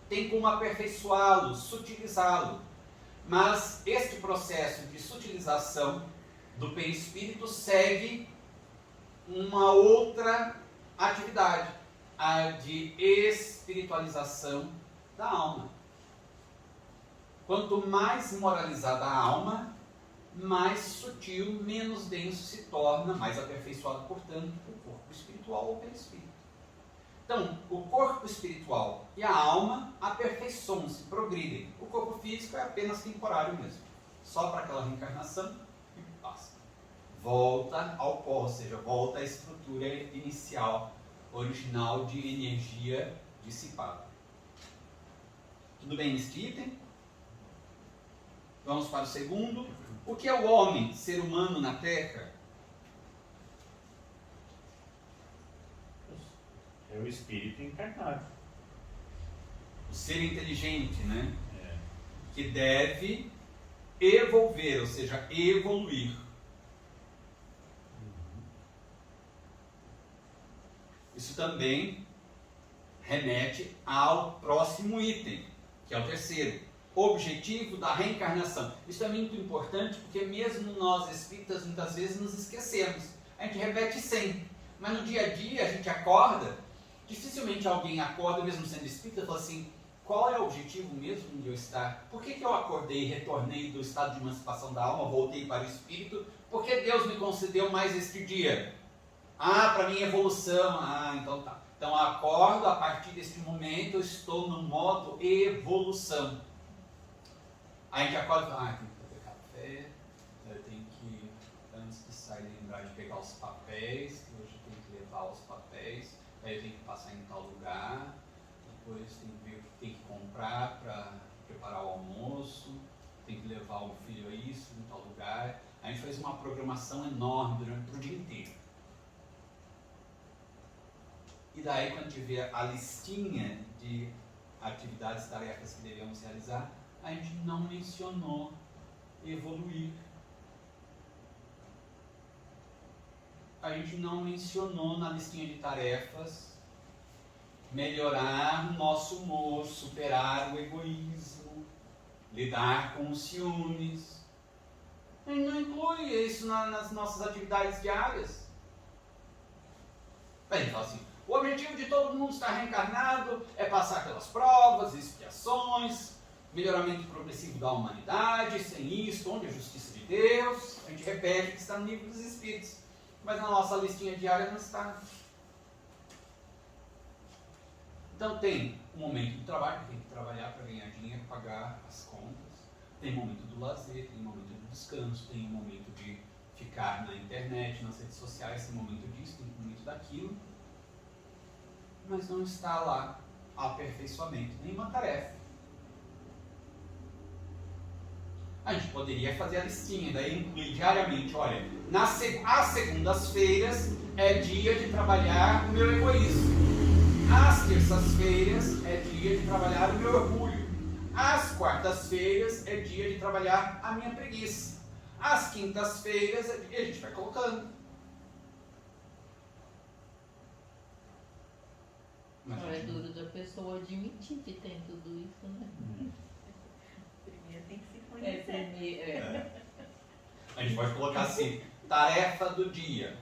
Tem como aperfeiçoá-lo, sutilizá-lo. Mas este processo de sutilização do perispírito segue uma outra atividade, a de espiritualização da alma. Quanto mais moralizada a alma, mais sutil, menos denso se torna, mais aperfeiçoado, portanto, o corpo espiritual ou perispírito. Então, o corpo espiritual e a alma aperfeiçoam-se, progridem. O corpo físico é apenas temporário mesmo. Só para aquela reencarnação e basta. Volta ao pó, ou seja, volta à estrutura inicial, original de energia dissipada. Tudo bem neste item? Vamos para o segundo. O que é o homem, ser humano na Terra? É o espírito encarnado. O ser inteligente, né? É. Que deve evolver, ou seja, evoluir. Isso também remete ao próximo item, que é o terceiro. Objetivo da reencarnação. Isso é muito importante porque mesmo nós espíritas muitas vezes nos esquecemos. A gente repete sempre. Mas no dia a dia a gente acorda, dificilmente alguém acorda, mesmo sendo espírita, e fala assim: qual é o objetivo mesmo de eu estar? Por que eu acordei, retornei do estado de emancipação da alma, voltei para o espírito? Por que Deus me concedeu mais este dia? Para minha evolução. Então tá. Então eu acordo, a partir deste momento eu estou no modo evolução. Aí a gente acorda e fala: tem que fazer café, eu tenho que, antes de sair, lembrar de pegar os papéis, que hoje levar os papéis, aí eu tenho que passar em tal lugar, depois tem que ver o que tem que comprar para preparar o almoço, tem que levar o filho a isso em tal lugar. A gente faz uma programação enorme durante o dia inteiro. E daí, quando a gente vê a listinha de atividades, tarefas que devemos realizar, a gente não mencionou evoluir. A gente não mencionou na listinha de tarefas melhorar o nosso humor, superar o egoísmo, lidar com os ciúmes. A gente não inclui isso nas nossas atividades diárias. A gente fala assim, o objetivo de todo mundo estar reencarnado é passar pelas provas, expiações, melhoramento progressivo da humanidade, sem isso, onde a justiça de Deus. A gente repete que está no livro dos Espíritos, mas na nossa listinha diária não está. Então tem um momento do trabalho, que tem que trabalhar para ganhar dinheiro, pagar as contas. Tem o momento do lazer, tem o momento do descanso, tem o momento de ficar na internet, nas redes sociais, tem o momento disso, tem o momento daquilo. Mas não está lá aperfeiçoamento, nenhuma tarefa. A gente poderia fazer a listinha, daí incluir diariamente, olha, às segundas-feiras é dia de trabalhar o meu egoísmo. Às terças-feiras é dia de trabalhar o meu orgulho. Às quartas-feiras é dia de trabalhar a minha preguiça. Às quintas-feiras a gente vai colocando. Não é duro da pessoa admitir que tem tudo isso, né? Primeiro tem que se conhecer. A gente pode colocar assim, tarefa do dia.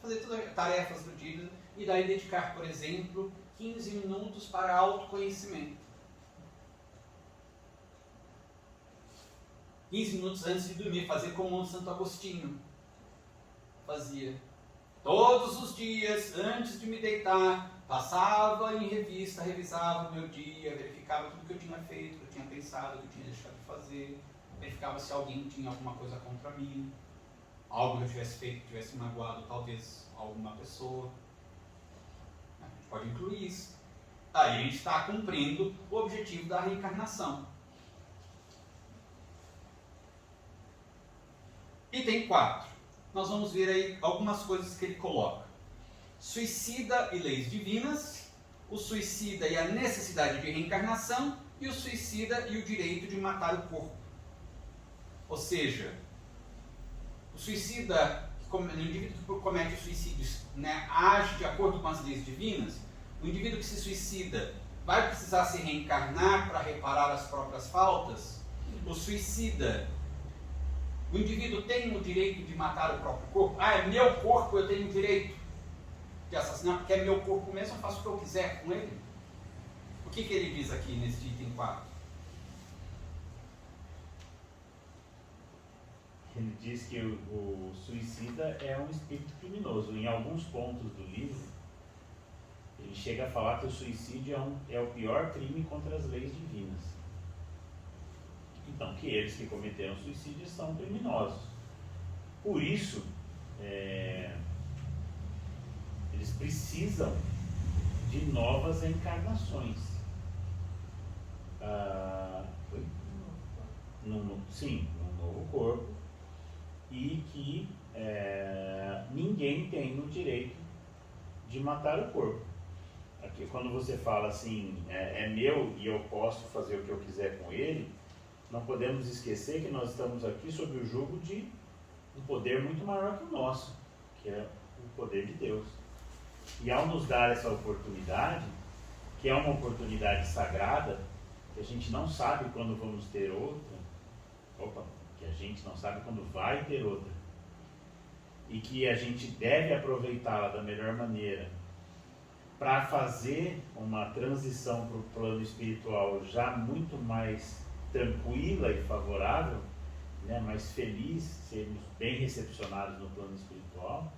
Fazer todas tarefas do dia e daí dedicar, por exemplo, 15 minutos para autoconhecimento. 15 minutos antes de dormir, fazer como o Santo Agostinho fazia. Todos os dias, antes de me deitar, passava em revista, revisava o meu dia, verificava tudo que eu tinha feito, que eu tinha pensado, que eu tinha deixado de fazer, verificava se alguém tinha alguma coisa contra mim, algo que eu tivesse feito, que tivesse magoado talvez alguma pessoa. A gente pode incluir isso. Aí a gente está cumprindo o objetivo da reencarnação. Item 4. Nós vamos ver aí algumas coisas que ele coloca. Suicida e leis divinas, o suicida e a necessidade de reencarnação, e o suicida e o direito de matar o corpo. Ou seja, o suicida, o indivíduo que comete o suicídio, né, age de acordo com as leis divinas. O indivíduo que se suicida vai precisar se reencarnar para reparar as próprias faltas. O suicida, o indivíduo tem o direito de matar o próprio corpo. Ah, é meu corpo, eu tenho o direito de assassinar, porque é meu corpo mesmo, eu faço o que eu quiser com ele. O que ele diz aqui nesse item 4? Ele diz que o suicida é um espírito criminoso. Em alguns pontos do livro, ele chega a falar que o suicídio é o pior crime contra as leis divinas. Então, que eles que cometeram suicídio são criminosos. Por isso, eles precisam de novas encarnações. Sim, num novo corpo. E que ninguém tem o direito de matar o corpo. Aqui, quando você fala assim, é meu e eu posso fazer o que eu quiser com ele, não podemos esquecer que nós estamos aqui sob o jugo de um poder muito maior que o nosso, que é o poder de Deus. E ao nos dar essa oportunidade, que é uma oportunidade sagrada, que a gente não sabe quando vamos ter outra, que a gente não sabe quando vai ter outra, e que a gente deve aproveitá-la da melhor maneira para fazer uma transição para o plano espiritual já muito mais tranquila e favorável, né, mais feliz, sermos bem recepcionados no plano espiritual.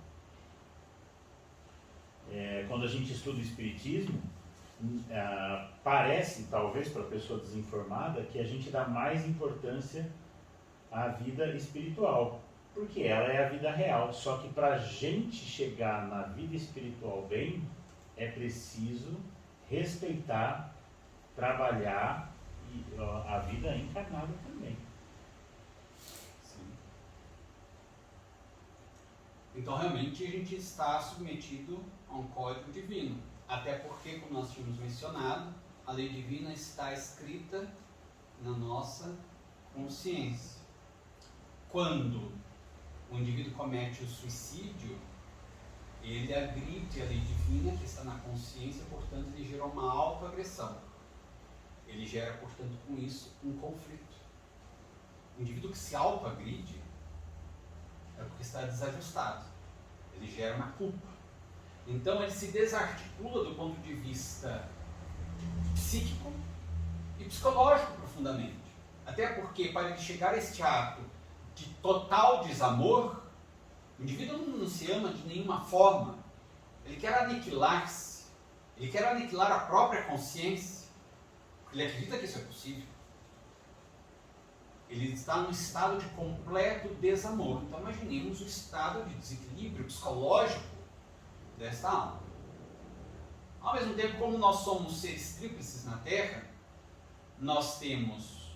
Quando a gente estuda o Espiritismo, parece, talvez para a pessoa desinformada, que a gente dá mais importância à vida espiritual. Porque ela é a vida real. Só que para a gente chegar na vida espiritual bem, é preciso respeitar, trabalhar a vida encarnada também. Sim. Então, realmente, a gente está submetido a um código divino. Até porque, como nós tínhamos mencionado, a lei divina está escrita na nossa consciência. Quando o indivíduo comete o suicídio, ele agride a lei divina que está na consciência, portanto, ele gera uma autoagressão. Ele gera, portanto, com isso, um conflito. O indivíduo que se autoagride é porque está desajustado. Ele gera uma culpa. Então, ele se desarticula do ponto de vista psíquico e psicológico profundamente. Até porque, para ele chegar a este ato de total desamor, o indivíduo não se ama de nenhuma forma. Ele quer aniquilar-se. Ele quer aniquilar a própria consciência. Porque ele acredita que isso é possível. Ele está num estado de completo desamor. Então, imaginemos o estado de desequilíbrio psicológico desta alma. Ao mesmo tempo, como nós somos seres tríplices na Terra, nós temos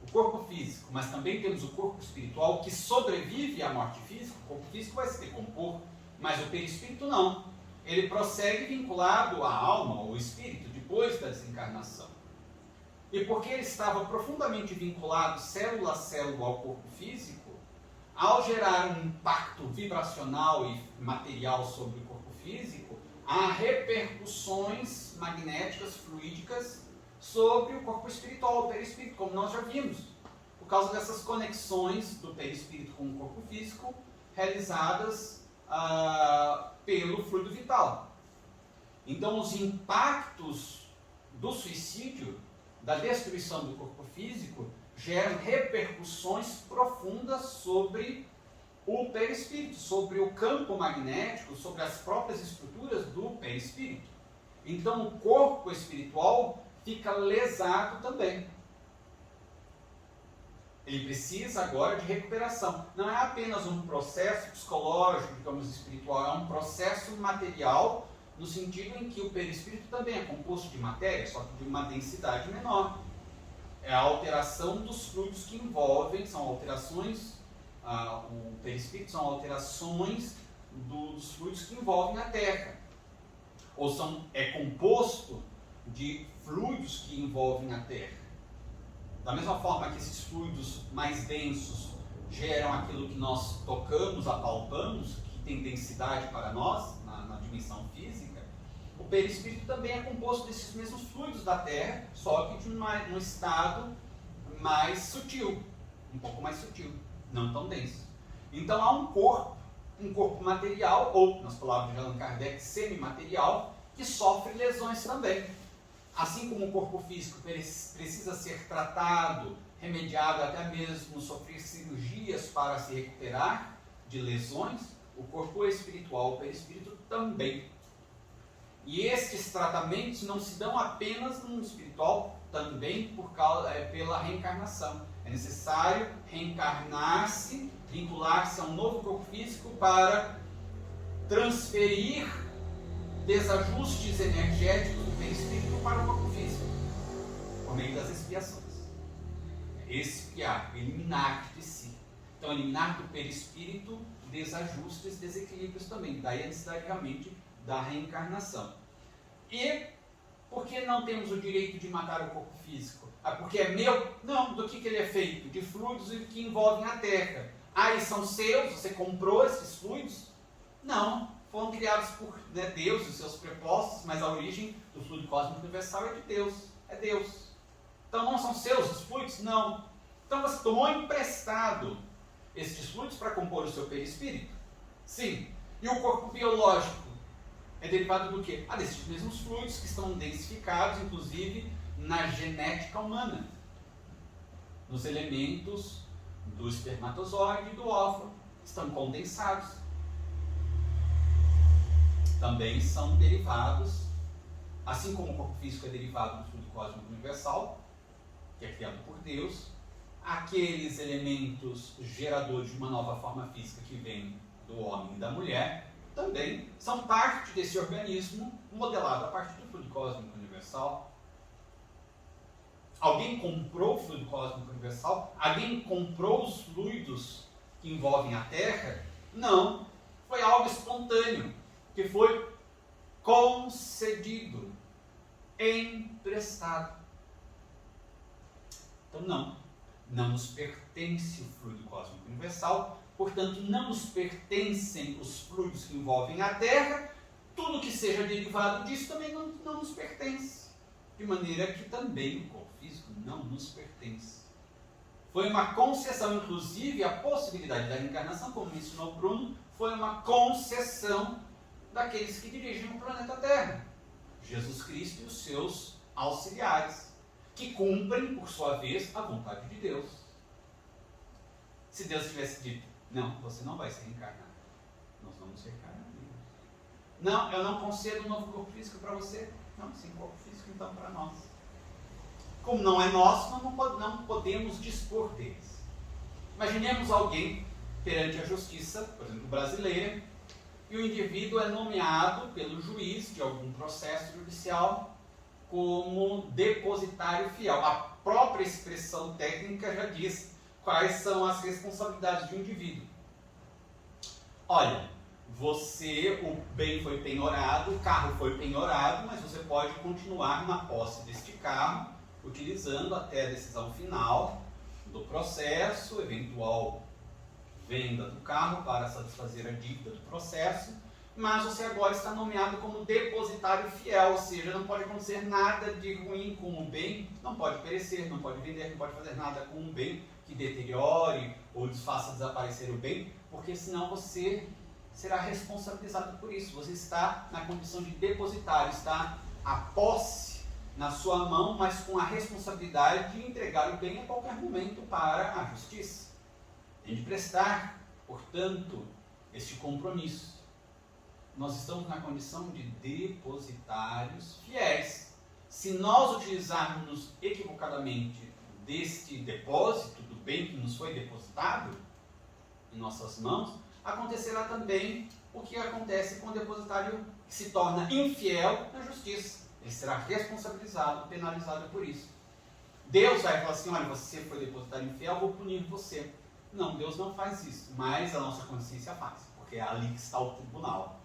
o corpo físico, mas também temos o corpo espiritual que sobrevive à morte física. O corpo físico vai se decompor, mas o perispírito não. Ele prossegue vinculado à alma, ou espírito, depois da desencarnação. E porque ele estava profundamente vinculado, célula a célula, ao corpo físico, ao gerar um impacto vibracional e material sobre o corpo físico, há repercussões magnéticas, fluídicas, sobre o corpo espiritual, o perispírito, como nós já vimos, por causa dessas conexões do perispírito com o corpo físico, realizadas pelo fluido vital. Então, os impactos do suicídio, da destruição do corpo físico, geram repercussões profundas sobre o perispírito, sobre o campo magnético, sobre as próprias estruturas do perispírito. Então, o corpo espiritual fica lesado também. Ele precisa agora de recuperação. Não é apenas um processo psicológico, digamos, espiritual, é um processo material, no sentido em que o perispírito também é composto de matéria, só que de uma densidade menor. É a alteração dos fluidos que envolvem, são alterações, o perispírito são alterações dos fluidos que envolvem a Terra. Ou é composto de fluidos que envolvem a Terra. Da mesma forma que esses fluidos mais densos geram aquilo que nós tocamos, apalpamos, que tem densidade para nós, na dimensão física, o perispírito também é composto desses mesmos fluidos da Terra, só que de um estado mais sutil, um pouco mais sutil, não tão denso. Então há um corpo material, ou, nas palavras de Allan Kardec, semimaterial, que sofre lesões também. Assim como o corpo físico precisa ser tratado, remediado, até mesmo sofrer cirurgias para se recuperar de lesões, o corpo espiritual, o perispírito também. E estes tratamentos não se dão apenas no mundo espiritual, também pela reencarnação. É necessário reencarnar-se, vincular-se a um novo corpo físico para transferir desajustes energéticos do perispírito para o corpo físico, por meio das expiações. Expiar, eliminar de si. Então, eliminar do perispírito desajustes, desequilíbrios também. Daí a necessidade realmente da reencarnação. E por que não temos o direito de matar o corpo físico? Porque é meu? Não, do que ele é feito? De fluidos que envolvem a Terra. Eles são seus? Você comprou esses fluidos? Não. Foram criados por Deus e seus prepostos, mas a origem do fluido cósmico universal é de Deus. É Deus. Então não são seus os fluidos? Não. Então você tomou emprestado estes fluidos para compor o seu perispírito? Sim. E o corpo biológico é derivado do quê? Desses mesmos fluidos que estão densificados, inclusive, na genética humana. Nos elementos do espermatozoide e do óvulo. Estão condensados. Também são derivados, assim como o corpo físico é derivado do fluido cósmico universal, que é criado por Deus, aqueles elementos geradores de uma nova forma física que vem do homem e da mulher, também são parte desse organismo modelado a partir do fluido cósmico universal. Alguém comprou o fluido cósmico universal? Alguém comprou os fluidos que envolvem a Terra? Não. Foi algo espontâneo, que foi concedido, emprestado. Então não nos pertence o fluido cósmico universal, portanto não nos pertencem os fluidos que envolvem a Terra, tudo que seja derivado disso também não nos pertence, de maneira que também o corpo físico não nos pertence. Foi uma concessão, inclusive a possibilidade da reencarnação, como mencionou o Bruno, foi uma concessão daqueles que dirigem o planeta Terra, Jesus Cristo e os seus auxiliares, que cumprem, por sua vez, a vontade de Deus. Se Deus tivesse dito, não, você não vai ser reencarnado, nós vamos reencarnar. Não, eu não concedo um novo corpo físico para você. Não, sem corpo físico então para nós. Como não é nosso, nós não podemos dispor deles. Imaginemos alguém perante a justiça, por exemplo, brasileira, e o indivíduo é nomeado pelo juiz de algum processo judicial como depositário fiel. A própria expressão técnica já diz quais são as responsabilidades de um indivíduo. Olha, o bem foi penhorado, o carro foi penhorado, mas você pode continuar na posse deste carro, utilizando até a decisão final do processo, eventual venda do carro para satisfazer a dívida do processo, mas você agora está nomeado como depositário fiel, ou seja, não pode acontecer nada de ruim com o bem, não pode perecer, não pode vender, não pode fazer nada com o bem que deteriore ou desfaça desaparecer o bem, porque senão você será responsabilizado por isso. Você está na condição de depositário, está a posse na sua mão, mas com a responsabilidade de entregar o bem a qualquer momento para a justiça. Tem de prestar, portanto, este compromisso. Nós estamos na condição de depositários fiéis. Se nós utilizarmos equivocadamente deste depósito, do bem que nos foi depositado em nossas mãos, acontecerá também o que acontece com o depositário que se torna infiel na justiça. Ele será responsabilizado, penalizado por isso. Deus vai falar assim, olha, você foi depositário infiel, vou punir você. Não, Deus não faz isso, mas a nossa consciência faz, porque é ali que está o tribunal.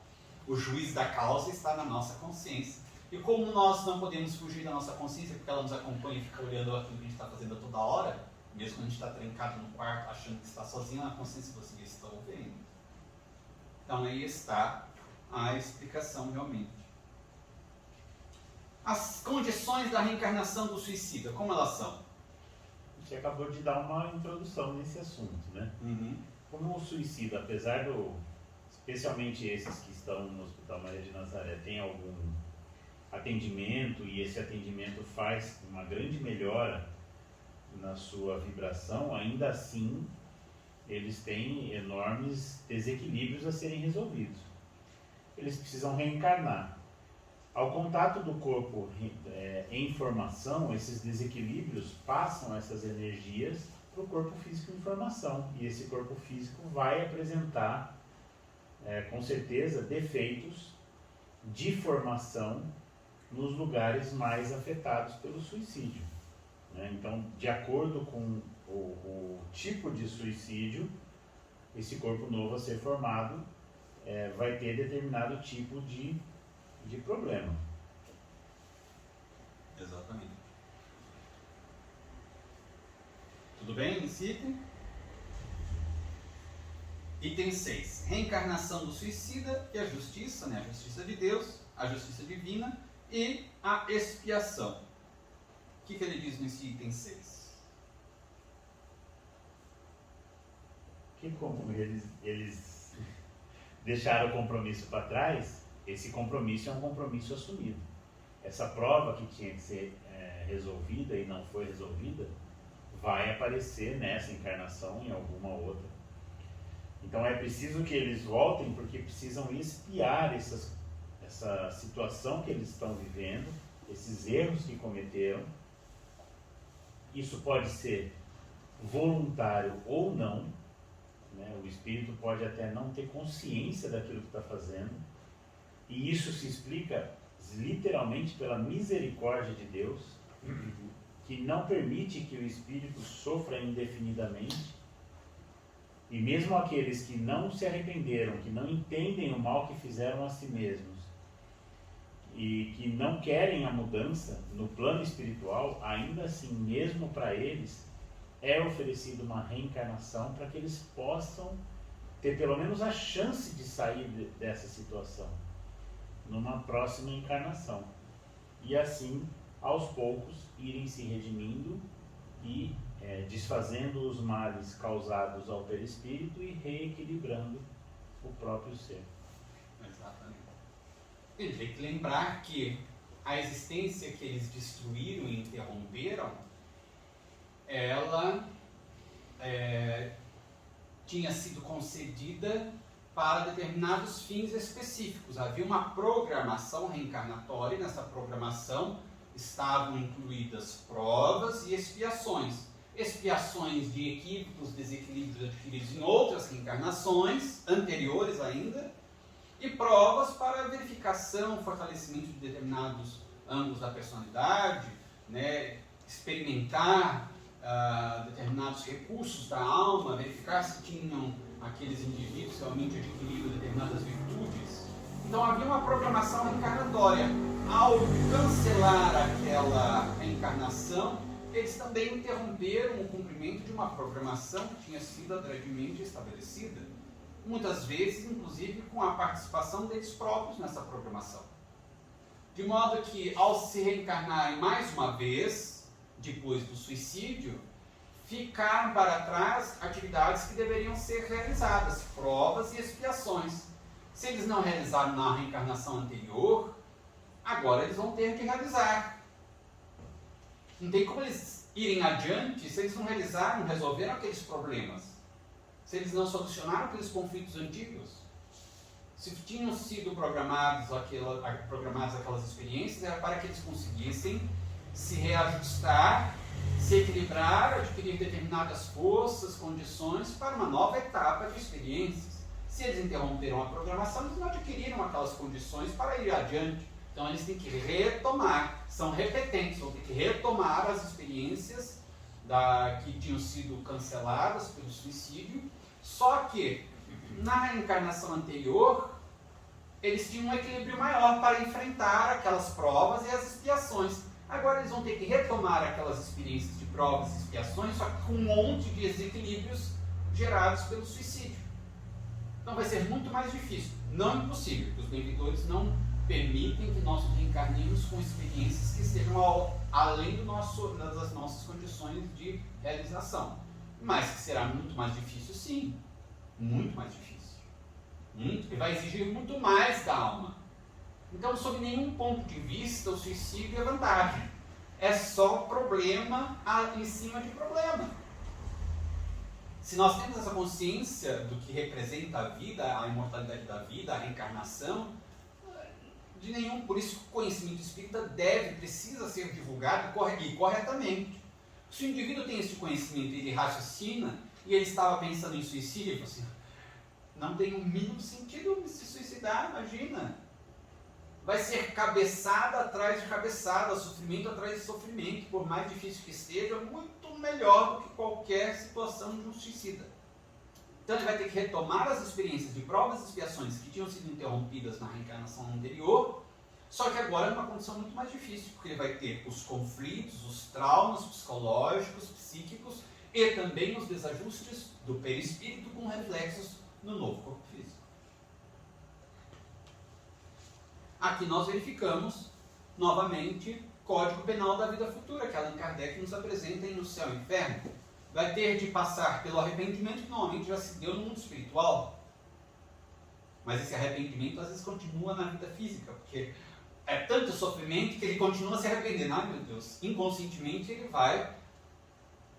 O juiz da causa está na nossa consciência. E como nós não podemos fugir da nossa consciência, porque ela nos acompanha e fica olhando aquilo que a gente está fazendo a toda hora, mesmo quando a gente está trancado no quarto, achando que está sozinho, na consciência você está ouvindo. Então aí está a explicação realmente. As condições da reencarnação do suicida, como elas são? Você acabou de dar uma introdução nesse assunto, né? Uhum. Como o suicida, apesar especialmente esses que estão no Hospital Maria de Nazaré, tem algum atendimento e esse atendimento faz uma grande melhora na sua vibração, ainda assim eles têm enormes desequilíbrios a serem resolvidos. Eles precisam reencarnar. Ao contato do corpo em formação, esses desequilíbrios passam essas energias para o corpo físico em formação. E esse corpo físico vai apresentar, com certeza, defeitos de formação nos lugares mais afetados pelo suicídio. Né? Então, de acordo com o tipo de suicídio, esse corpo novo a ser formado vai ter determinado tipo de problema. Exatamente. Tudo bem, Nicite? Item 6. Reencarnação do suicida e a justiça, né? A justiça de Deus, a justiça divina e a expiação. O que ele diz nesse item 6? Que como eles deixaram o compromisso para trás, esse compromisso é um compromisso assumido. Essa prova que tinha que ser resolvida e não foi resolvida, vai aparecer nessa encarnação em alguma outra. Então é preciso que eles voltem, porque precisam expiar essa situação que eles estão vivendo, esses erros que cometeram. Isso pode ser voluntário ou não, né? O espírito pode até não ter consciência daquilo que está fazendo, e isso se explica literalmente pela misericórdia de Deus, que não permite que o espírito sofra indefinidamente. E mesmo aqueles que não se arrependeram, que não entendem o mal que fizeram a si mesmos e que não querem a mudança no plano espiritual, ainda assim, mesmo para eles, é oferecida uma reencarnação para que eles possam ter pelo menos a chance de sair dessa situação numa próxima encarnação. E assim, aos poucos, irem se redimindo e desfazendo os males causados ao perispírito e reequilibrando o próprio ser. Exatamente. A gente tem que lembrar que a existência que eles destruíram e interromperam, ela tinha sido concedida para determinados fins específicos. Havia uma programação reencarnatória, e nessa programação estavam incluídas provas e expiações. Expiações de equívocos, desequilíbrios adquiridos em outras reencarnações, anteriores ainda, e provas para verificação, fortalecimento de determinados ângulos da personalidade, né, experimentar determinados recursos da alma, verificar se tinham aqueles indivíduos realmente adquirido determinadas virtudes. Então havia uma programação reencarnatória. Ao cancelar aquela reencarnação, eles também interromperam o cumprimento de uma programação que tinha sido anteriormente estabelecida. Muitas vezes, inclusive, com a participação deles próprios nessa programação. De modo que, ao se reencarnarem mais uma vez, depois do suicídio, ficaram para trás atividades que deveriam ser realizadas, provas e expiações. Se eles não realizaram na reencarnação anterior, agora eles vão ter que realizar. Não tem como eles irem adiante se eles não realizaram, resolveram aqueles problemas. Se eles não solucionaram aqueles conflitos antigos. Se tinham sido programadas aquelas experiências, era para que eles conseguissem se reajustar, se equilibrar, adquirir determinadas forças, condições para uma nova etapa de experiências. Se eles interromperam a programação, eles não adquiriram aquelas condições para ir adiante. Então eles têm que retomar, são repetentes, vão ter que retomar as experiências que tinham sido canceladas pelo suicídio, só que na reencarnação anterior eles tinham um equilíbrio maior para enfrentar aquelas provas e as expiações. Agora eles vão ter que retomar aquelas experiências de provas e expiações, só que com um monte de desequilíbrios gerados pelo suicídio. Então vai ser muito mais difícil, não impossível, porque os benfeitores não permitem que nós reencarnemos com experiências que estejam além das nossas condições de realização. Mas que será muito mais difícil, sim. Muito mais difícil. E vai exigir muito mais da alma. Então, sob nenhum ponto de vista, o suicídio é vantagem. É só problema em cima de problema. Se nós temos essa consciência do que representa a vida, a imortalidade da vida, a reencarnação, por isso o conhecimento espírita precisa ser divulgado corretamente. Se o indivíduo tem esse conhecimento e ele raciocina, e ele estava pensando em suicídio, ele falou assim, não tem o mínimo sentido se suicidar, imagina. Vai ser cabeçada atrás de cabeçada, sofrimento atrás de sofrimento, por mais difícil que esteja, muito melhor do que qualquer situação de um suicida. Então ele vai ter que retomar as experiências de provas e expiações que tinham sido interrompidas na reencarnação anterior, só que agora é uma condição muito mais difícil, porque ele vai ter os conflitos, os traumas psicológicos, psíquicos e também os desajustes do perispírito com reflexos no novo corpo físico. Aqui nós verificamos novamente o Código Penal da Vida Futura, que Allan Kardec nos apresenta em No Céu e Inferno. Vai ter de passar pelo arrependimento que normalmente já se deu no mundo espiritual. Mas esse arrependimento às vezes continua na vida física, porque é tanto sofrimento que ele continua se arrependendo. Ai meu Deus, inconscientemente ele vai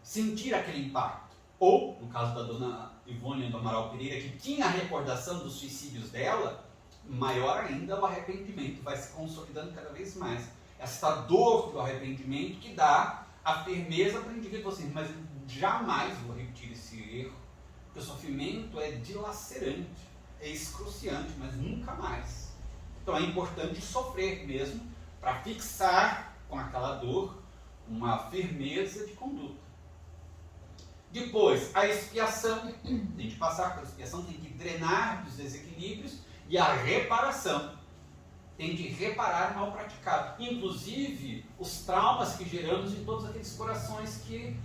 sentir aquele impacto. Ou, no caso da dona Ivone do Amaral Pereira, que tinha a recordação dos suicídios dela, maior ainda o arrependimento vai se consolidando cada vez mais. Essa dor do arrependimento que dá a firmeza para o indivíduo assim, mas jamais vou repetir esse erro, porque o sofrimento é dilacerante, é excruciante, mas nunca mais. Então é importante sofrer mesmo, para fixar com aquela dor uma firmeza de conduta. Depois, a expiação, tem que passar pela expiação, tem que drenar dos desequilíbrios, e a reparação, tem de reparar mal praticado. Inclusive, os traumas que geramos em todos aqueles corações que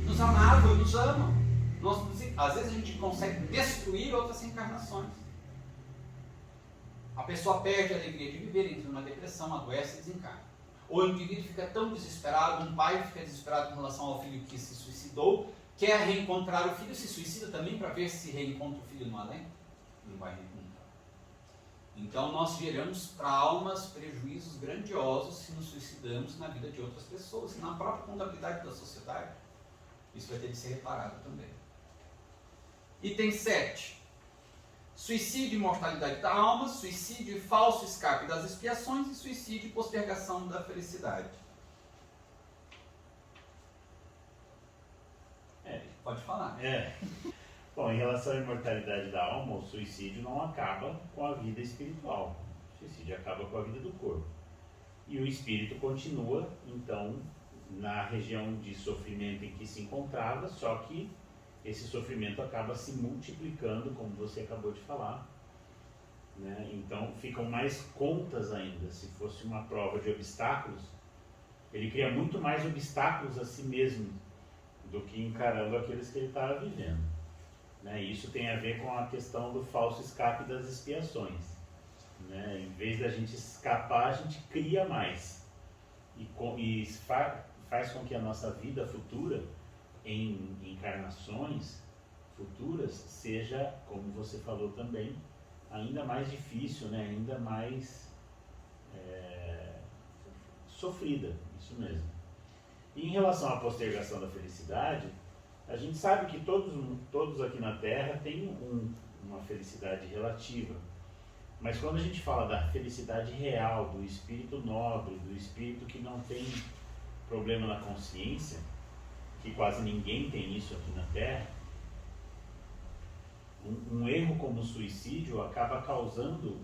nos amavam e nos amam. Às vezes a gente consegue destruir outras encarnações. A pessoa perde a alegria de viver, entra numa depressão, adoece e desencarna. Ou o indivíduo fica tão desesperado, um pai fica desesperado com relação ao filho que se suicidou, quer reencontrar o filho, se suicida também para ver se reencontra o filho no além? Não vai reencontrar. Então nós geramos traumas, prejuízos grandiosos se nos suicidamos na vida de outras pessoas e na própria contabilidade da sociedade. Isso vai ter de ser reparado também. Item 7. Suicídio e mortalidade da alma, suicídio e falso escape das expiações e suicídio e postergação da felicidade. Pode falar. Bom, em relação à imortalidade da alma, o suicídio não acaba com a vida espiritual. O suicídio acaba com a vida do corpo. E o espírito continua, então, na região de sofrimento em que se encontrava, só que esse sofrimento acaba se multiplicando, como você acabou de falar, né? Então ficam mais contas ainda. Se fosse uma prova de obstáculos, ele cria muito mais obstáculos a si mesmo do que encarando aqueles que ele estava vivendo, né? Isso tem a ver com a questão do falso escape das expiações, né? Em vez da gente escapar, a gente cria mais e faz com que a nossa vida futura, em encarnações futuras, seja, como você falou também, ainda mais difícil, né? Ainda mais sofrida, isso mesmo. E em relação à postergação da felicidade, a gente sabe que todos aqui na Terra têm uma felicidade relativa, mas quando a gente fala da felicidade real, do espírito nobre, do espírito que não tem problema na consciência, que quase ninguém tem isso aqui na Terra, um erro como o suicídio acaba causando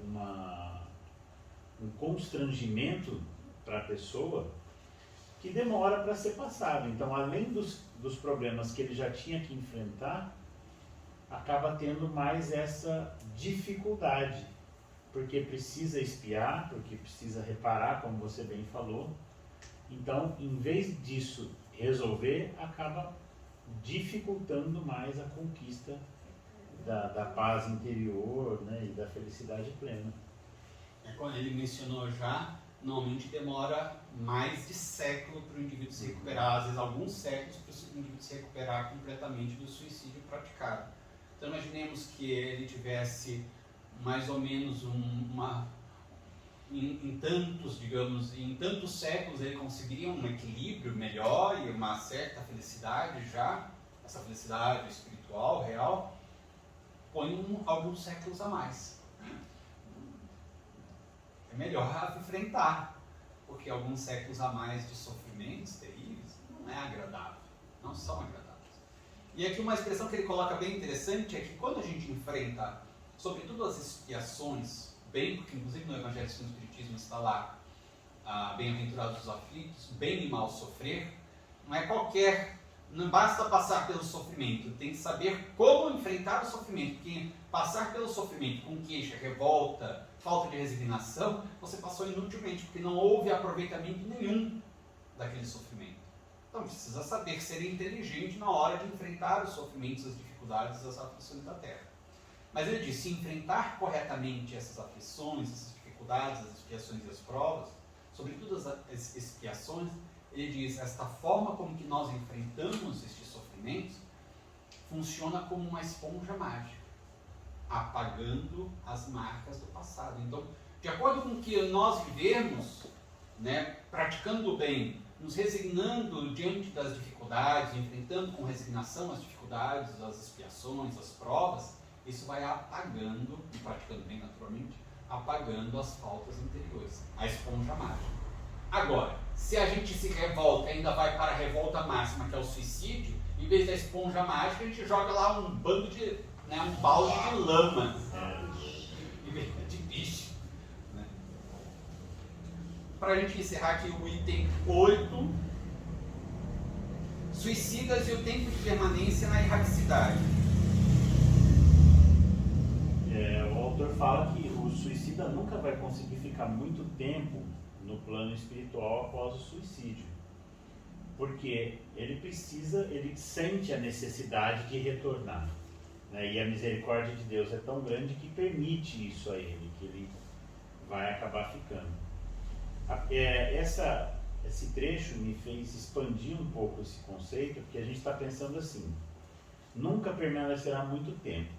um constrangimento para a pessoa que demora para ser passado. Então, além dos problemas que ele já tinha que enfrentar, acaba tendo mais essa dificuldade, porque precisa expiar, porque precisa reparar, como você bem falou. Então, em vez disso resolver, acaba dificultando mais a conquista da paz interior, né, e da felicidade plena. Como ele mencionou já, normalmente demora mais de século para o indivíduo se recuperar, às vezes alguns séculos para o indivíduo se recuperar completamente do suicídio praticado. Então imaginemos que ele tivesse mais ou menos em tantos séculos ele conseguiria um equilíbrio melhor e uma certa felicidade já, essa felicidade espiritual, real, põe alguns séculos a mais. É melhor enfrentar, porque alguns séculos a mais de sofrimentos terríveis não é agradável, não são agradáveis. E aqui uma expressão que ele coloca bem interessante é que quando a gente enfrenta, sobretudo as expiações, bem, porque inclusive no Evangelho segundo o Espiritismo está lá, bem-aventurados os aflitos, bem e mal sofrer, não basta passar pelo sofrimento, tem que saber como enfrentar o sofrimento, porque passar pelo sofrimento com queixa, revolta, falta de resignação, você passou inutilmente, porque não houve aproveitamento nenhum daquele sofrimento. Então precisa saber ser inteligente na hora de enfrentar os sofrimentos, as dificuldades, as aflições da terra. Mas ele diz, se enfrentar corretamente essas aflições, essas dificuldades, as expiações e as provas, sobretudo as expiações, ele diz, esta forma como que nós enfrentamos estes sofrimentos funciona como uma esponja mágica, apagando as marcas do passado. Então, de acordo com o que nós vivemos, né, praticando o bem, nos resignando diante das dificuldades, enfrentando com resignação as dificuldades, as expiações, as provas, isso vai apagando, e praticando bem naturalmente, apagando as faltas anteriores, a esponja mágica. Agora, se a gente se revolta, ainda vai para a revolta máxima, que é o suicídio, em vez da esponja mágica, a gente joga lá um bando de, né, um balde de lama, em vez de bicho. Né? Para a gente encerrar aqui o item 8, suicidas e o tempo de permanência na erraticidade. O autor fala que o suicida nunca vai conseguir ficar muito tempo no plano espiritual após o suicídio, porque ele sente a necessidade de retornar, né? E a misericórdia de Deus é tão grande que permite isso a ele, que ele vai acabar ficando. Esse trecho me fez expandir um pouco esse conceito, porque a gente está pensando assim: nunca permanecerá muito tempo,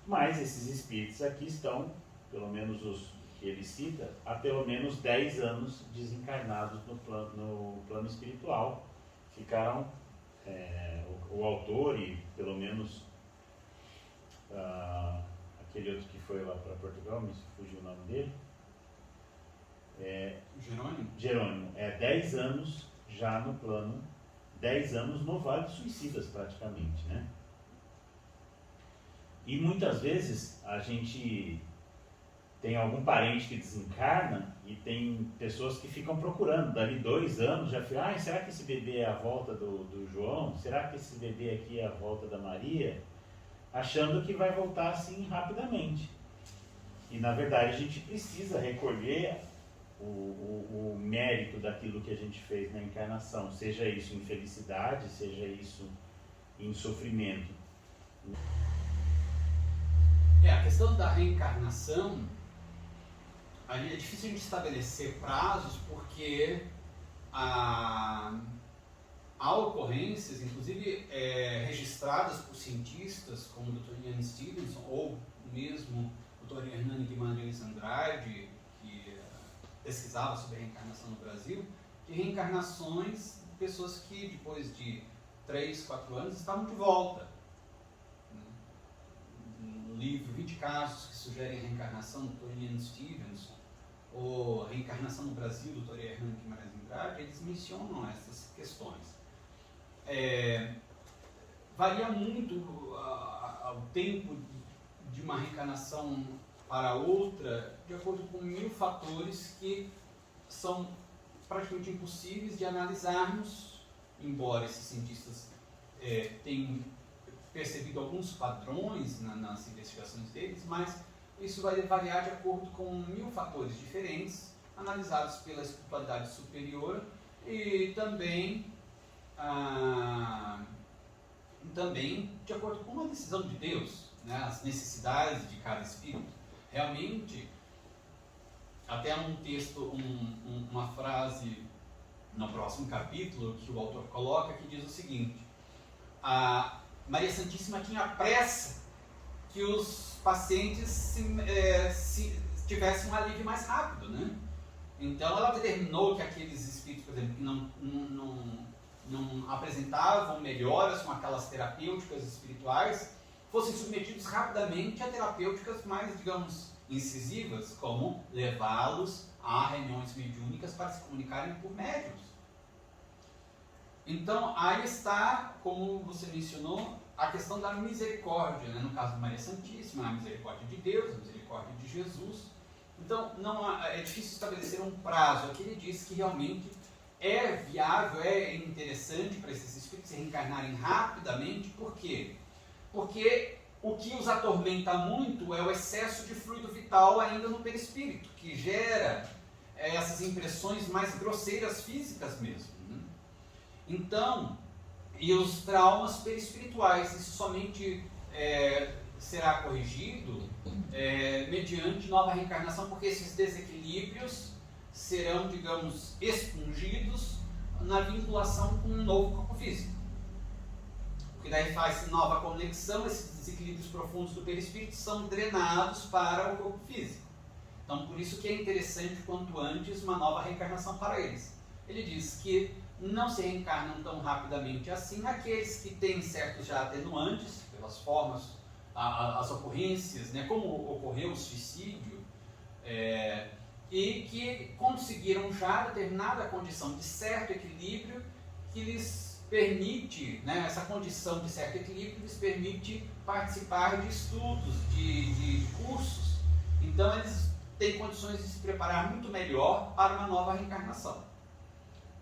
mas esses espíritos aqui estão, pelo menos os que ele cita, há pelo menos 10 anos desencarnados no plano espiritual. Ficaram, o autor e pelo menos aquele outro que foi lá para Portugal, me fugiu o nome dele, Jerônimo, 10 anos já no plano, 10 anos no Vale dos Suicidas praticamente, né? E muitas vezes a gente tem algum parente que desencarna e tem pessoas que ficam procurando, dali 2 anos já ficam, será que esse bebê é a volta do João? Será que esse bebê aqui é a volta da Maria? Achando que vai voltar assim rapidamente. E na verdade a gente precisa recolher o mérito daquilo que a gente fez na encarnação, seja isso em felicidade, seja isso em sofrimento. A questão da reencarnação, é difícil a gente estabelecer prazos, porque há ocorrências, inclusive registradas por cientistas como o Dr. Ian Stevenson ou mesmo o Dr. Hernani Guimarães Andrade, que pesquisava sobre a reencarnação no Brasil, de reencarnações de pessoas que depois de 3, 4 anos estavam de volta. No livro 20 casos que sugerem a reencarnação do Dr. Ian Stevenson, ou reencarnação no Brasil do Dr. Hernani Guimarães Andrade, eles mencionam essas questões. Varia muito o tempo de uma reencarnação para outra, de acordo com 1000 fatores que são praticamente impossíveis de analisarmos, embora esses cientistas tenham percebido alguns padrões nas investigações deles, mas isso vai variar de acordo com 1000 fatores diferentes, analisados pela espiritualidade superior e também de acordo com uma decisão de Deus, né, as necessidades de cada espírito. Realmente, até um texto, uma frase no próximo capítulo que o autor coloca, que diz o seguinte: a Maria Santíssima tinha pressa que os pacientes tivessem um alívio mais rápido, né? Então ela determinou que aqueles espíritos, por exemplo, que não apresentavam melhoras com aquelas terapêuticas espirituais, fossem submetidos rapidamente a terapêuticas mais, digamos, incisivas, como levá-los a reuniões mediúnicas para se comunicarem por médiuns. Então, aí está, como você mencionou, a questão da misericórdia, né? No caso de Maria Santíssima, a misericórdia de Deus, a misericórdia de Jesus. Então, é difícil estabelecer um prazo. Aqui ele diz que realmente é viável, é interessante para esses espíritos se reencarnarem rapidamente. Por quê? Porque o que os atormenta muito é o excesso de fluido vital ainda no perispírito, que gera essas impressões mais grosseiras físicas mesmo, né? Então, e os traumas perispirituais, isso somente será corrigido mediante nova reencarnação, porque esses desequilíbrios serão, digamos, expungidos na vinculação com um novo corpo físico. Porque daí faz nova conexão, esses desequilíbrios profundos do perispírito são drenados para o corpo físico. Então, por isso que é interessante, quanto antes, uma nova reencarnação para eles. Ele diz que não se reencarnam tão rapidamente assim aqueles que têm certos já atenuantes, pelas formas, as ocorrências, né, como ocorreu o suicídio, e que conseguiram já determinada condição de certo equilíbrio que lhes permite, né, essa condição de certo equilíbrio lhes permite participar de estudos, de cursos. Então eles têm condições de se preparar muito melhor para uma nova reencarnação.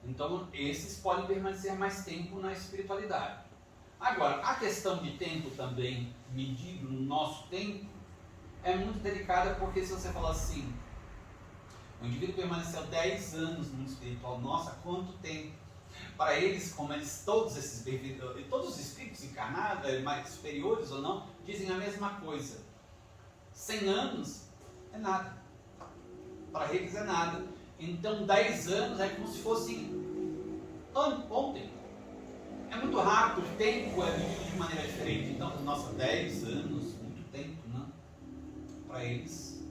Então esses podem permanecer mais tempo na espiritualidade. Agora, a questão de tempo também, medido no nosso tempo, é muito delicada, porque se você falar assim, o indivíduo permaneceu 10 anos no mundo espiritual, nossa, quanto tempo! Para eles, como eles, todos os espíritos encarnados, mais superiores ou não, dizem a mesma coisa. 100 anos é nada. Para eles é nada. Então 10 anos é como se fosse ontem. É muito rápido, o tempo é vivido de maneira diferente. Então, nossa, 10 anos, muito tempo, né? Para eles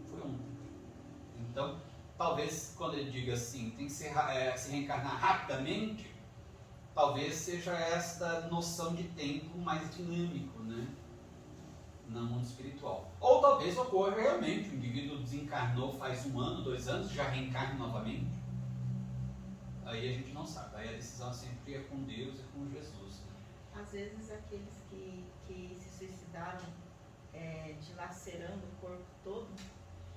foi ontem. Então, talvez quando ele diga assim, tem que se reencarnar rapidamente, talvez seja esta noção de tempo mais dinâmico, né? No mundo espiritual. Ou talvez ocorra realmente, o indivíduo desencarnou faz 1 ano, 2 anos, já reencarna novamente. Aí a gente não sabe, aí a decisão sempre é com Deus e com Jesus. Às vezes aqueles que se suicidaram dilacerando o corpo todo,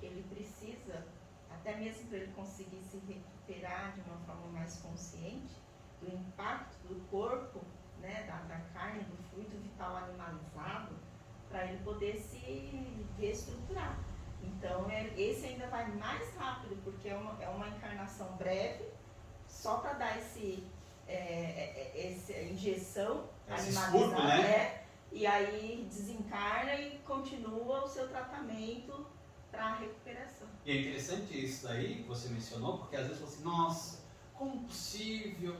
ele precisa, até mesmo para ele conseguir se recuperar de uma forma mais consciente, do impacto do corpo, né, da carne, do fluido vital animalizado, para ele poder se reestruturar. Então esse ainda vai mais rápido, porque é uma encarnação breve, só para dar essa injeção animalizada, né? E aí desencarna e continua o seu tratamento para a recuperação. E é interessante isso daí que você mencionou, porque às vezes você fala assim, nossa, como possível?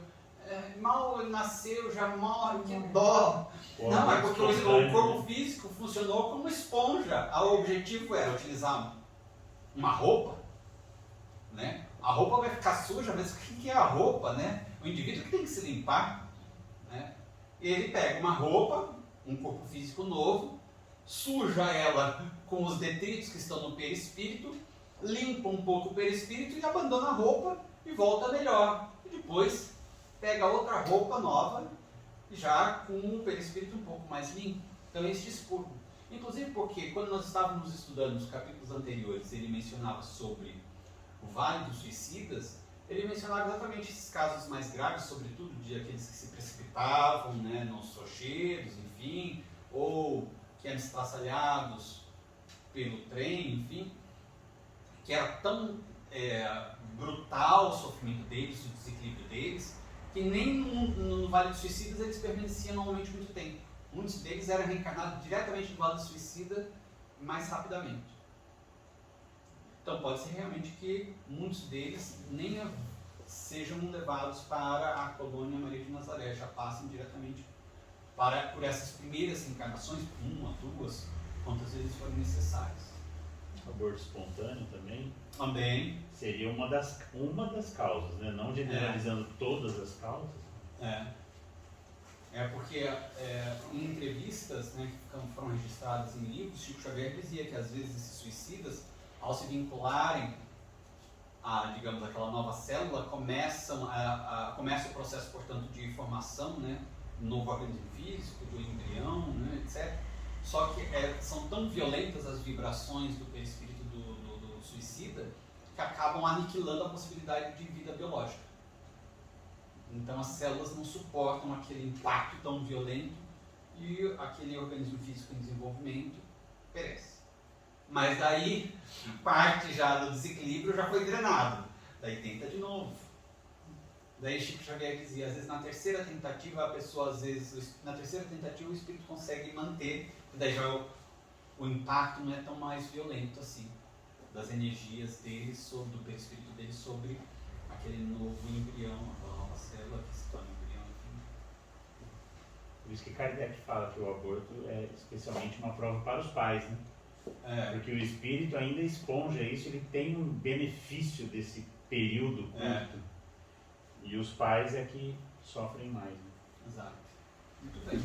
Mal ele nasceu, já morre, que dó! Não, é porque o corpo físico funcionou como esponja. O objetivo era utilizar uma roupa, né? A roupa vai ficar suja, mas o que é a roupa, né? O indivíduo que tem que se limpar, né? Ele pega uma roupa, um corpo físico novo, suja ela com os detritos que estão no perispírito, limpa um pouco o perispírito e abandona a roupa e volta melhor. E depois pega outra roupa nova, já com o perispírito um pouco mais limpo. Então esse expurgo. Inclusive porque quando nós estávamos estudando nos capítulos anteriores, ele mencionava sobre o Vale dos Suicidas, ele mencionava exatamente esses casos mais graves, sobretudo de aqueles que se precipitavam, né, nos rochedos, enfim, ou que eram estraçalhados pelo trem, enfim, que era tão brutal o sofrimento deles, o desequilíbrio deles, que nem no Vale dos Suicidas eles permaneciam normalmente muito tempo. Muitos deles eram reencarnados diretamente no Vale do Suicida mais rapidamente. Então pode ser realmente que muitos deles nem sejam levados para a colônia Maria de Nazaré, já passem diretamente por essas primeiras encarnações, 1, 2, quantas vezes forem necessárias. Aborto espontâneo também? Também. Seria uma das causas, né? Não generalizando todas as causas. Porque em entrevistas, né, que foram registradas em livros, Chico Xavier dizia que às vezes esses suicidas, ao se vincularem a, digamos, aquela nova célula, começa o processo, portanto, de formação, né, do novo organismo físico, do embrião, né, etc. Só que são tão violentas as vibrações do perispírito do suicida que acabam aniquilando a possibilidade de vida biológica. Então as células não suportam aquele impacto tão violento e aquele organismo físico em desenvolvimento perece. Mas daí, parte já do desequilíbrio já foi drenado. Daí tenta de novo. Daí Chico Xavier dizia, às vezes na terceira tentativa a pessoa, na terceira tentativa o espírito consegue manter, daí já o impacto não é tão mais violento assim, das energias dele, do perispírito dele sobre aquele novo embrião, aquela nova célula que se torna embrião, enfim. Por isso que Kardec fala que o aborto é especialmente uma prova para os pais, né? Porque o espírito ainda esponja isso, ele tem um benefício desse período curto. E os pais é que sofrem mais. Né? Exato. Muito bem.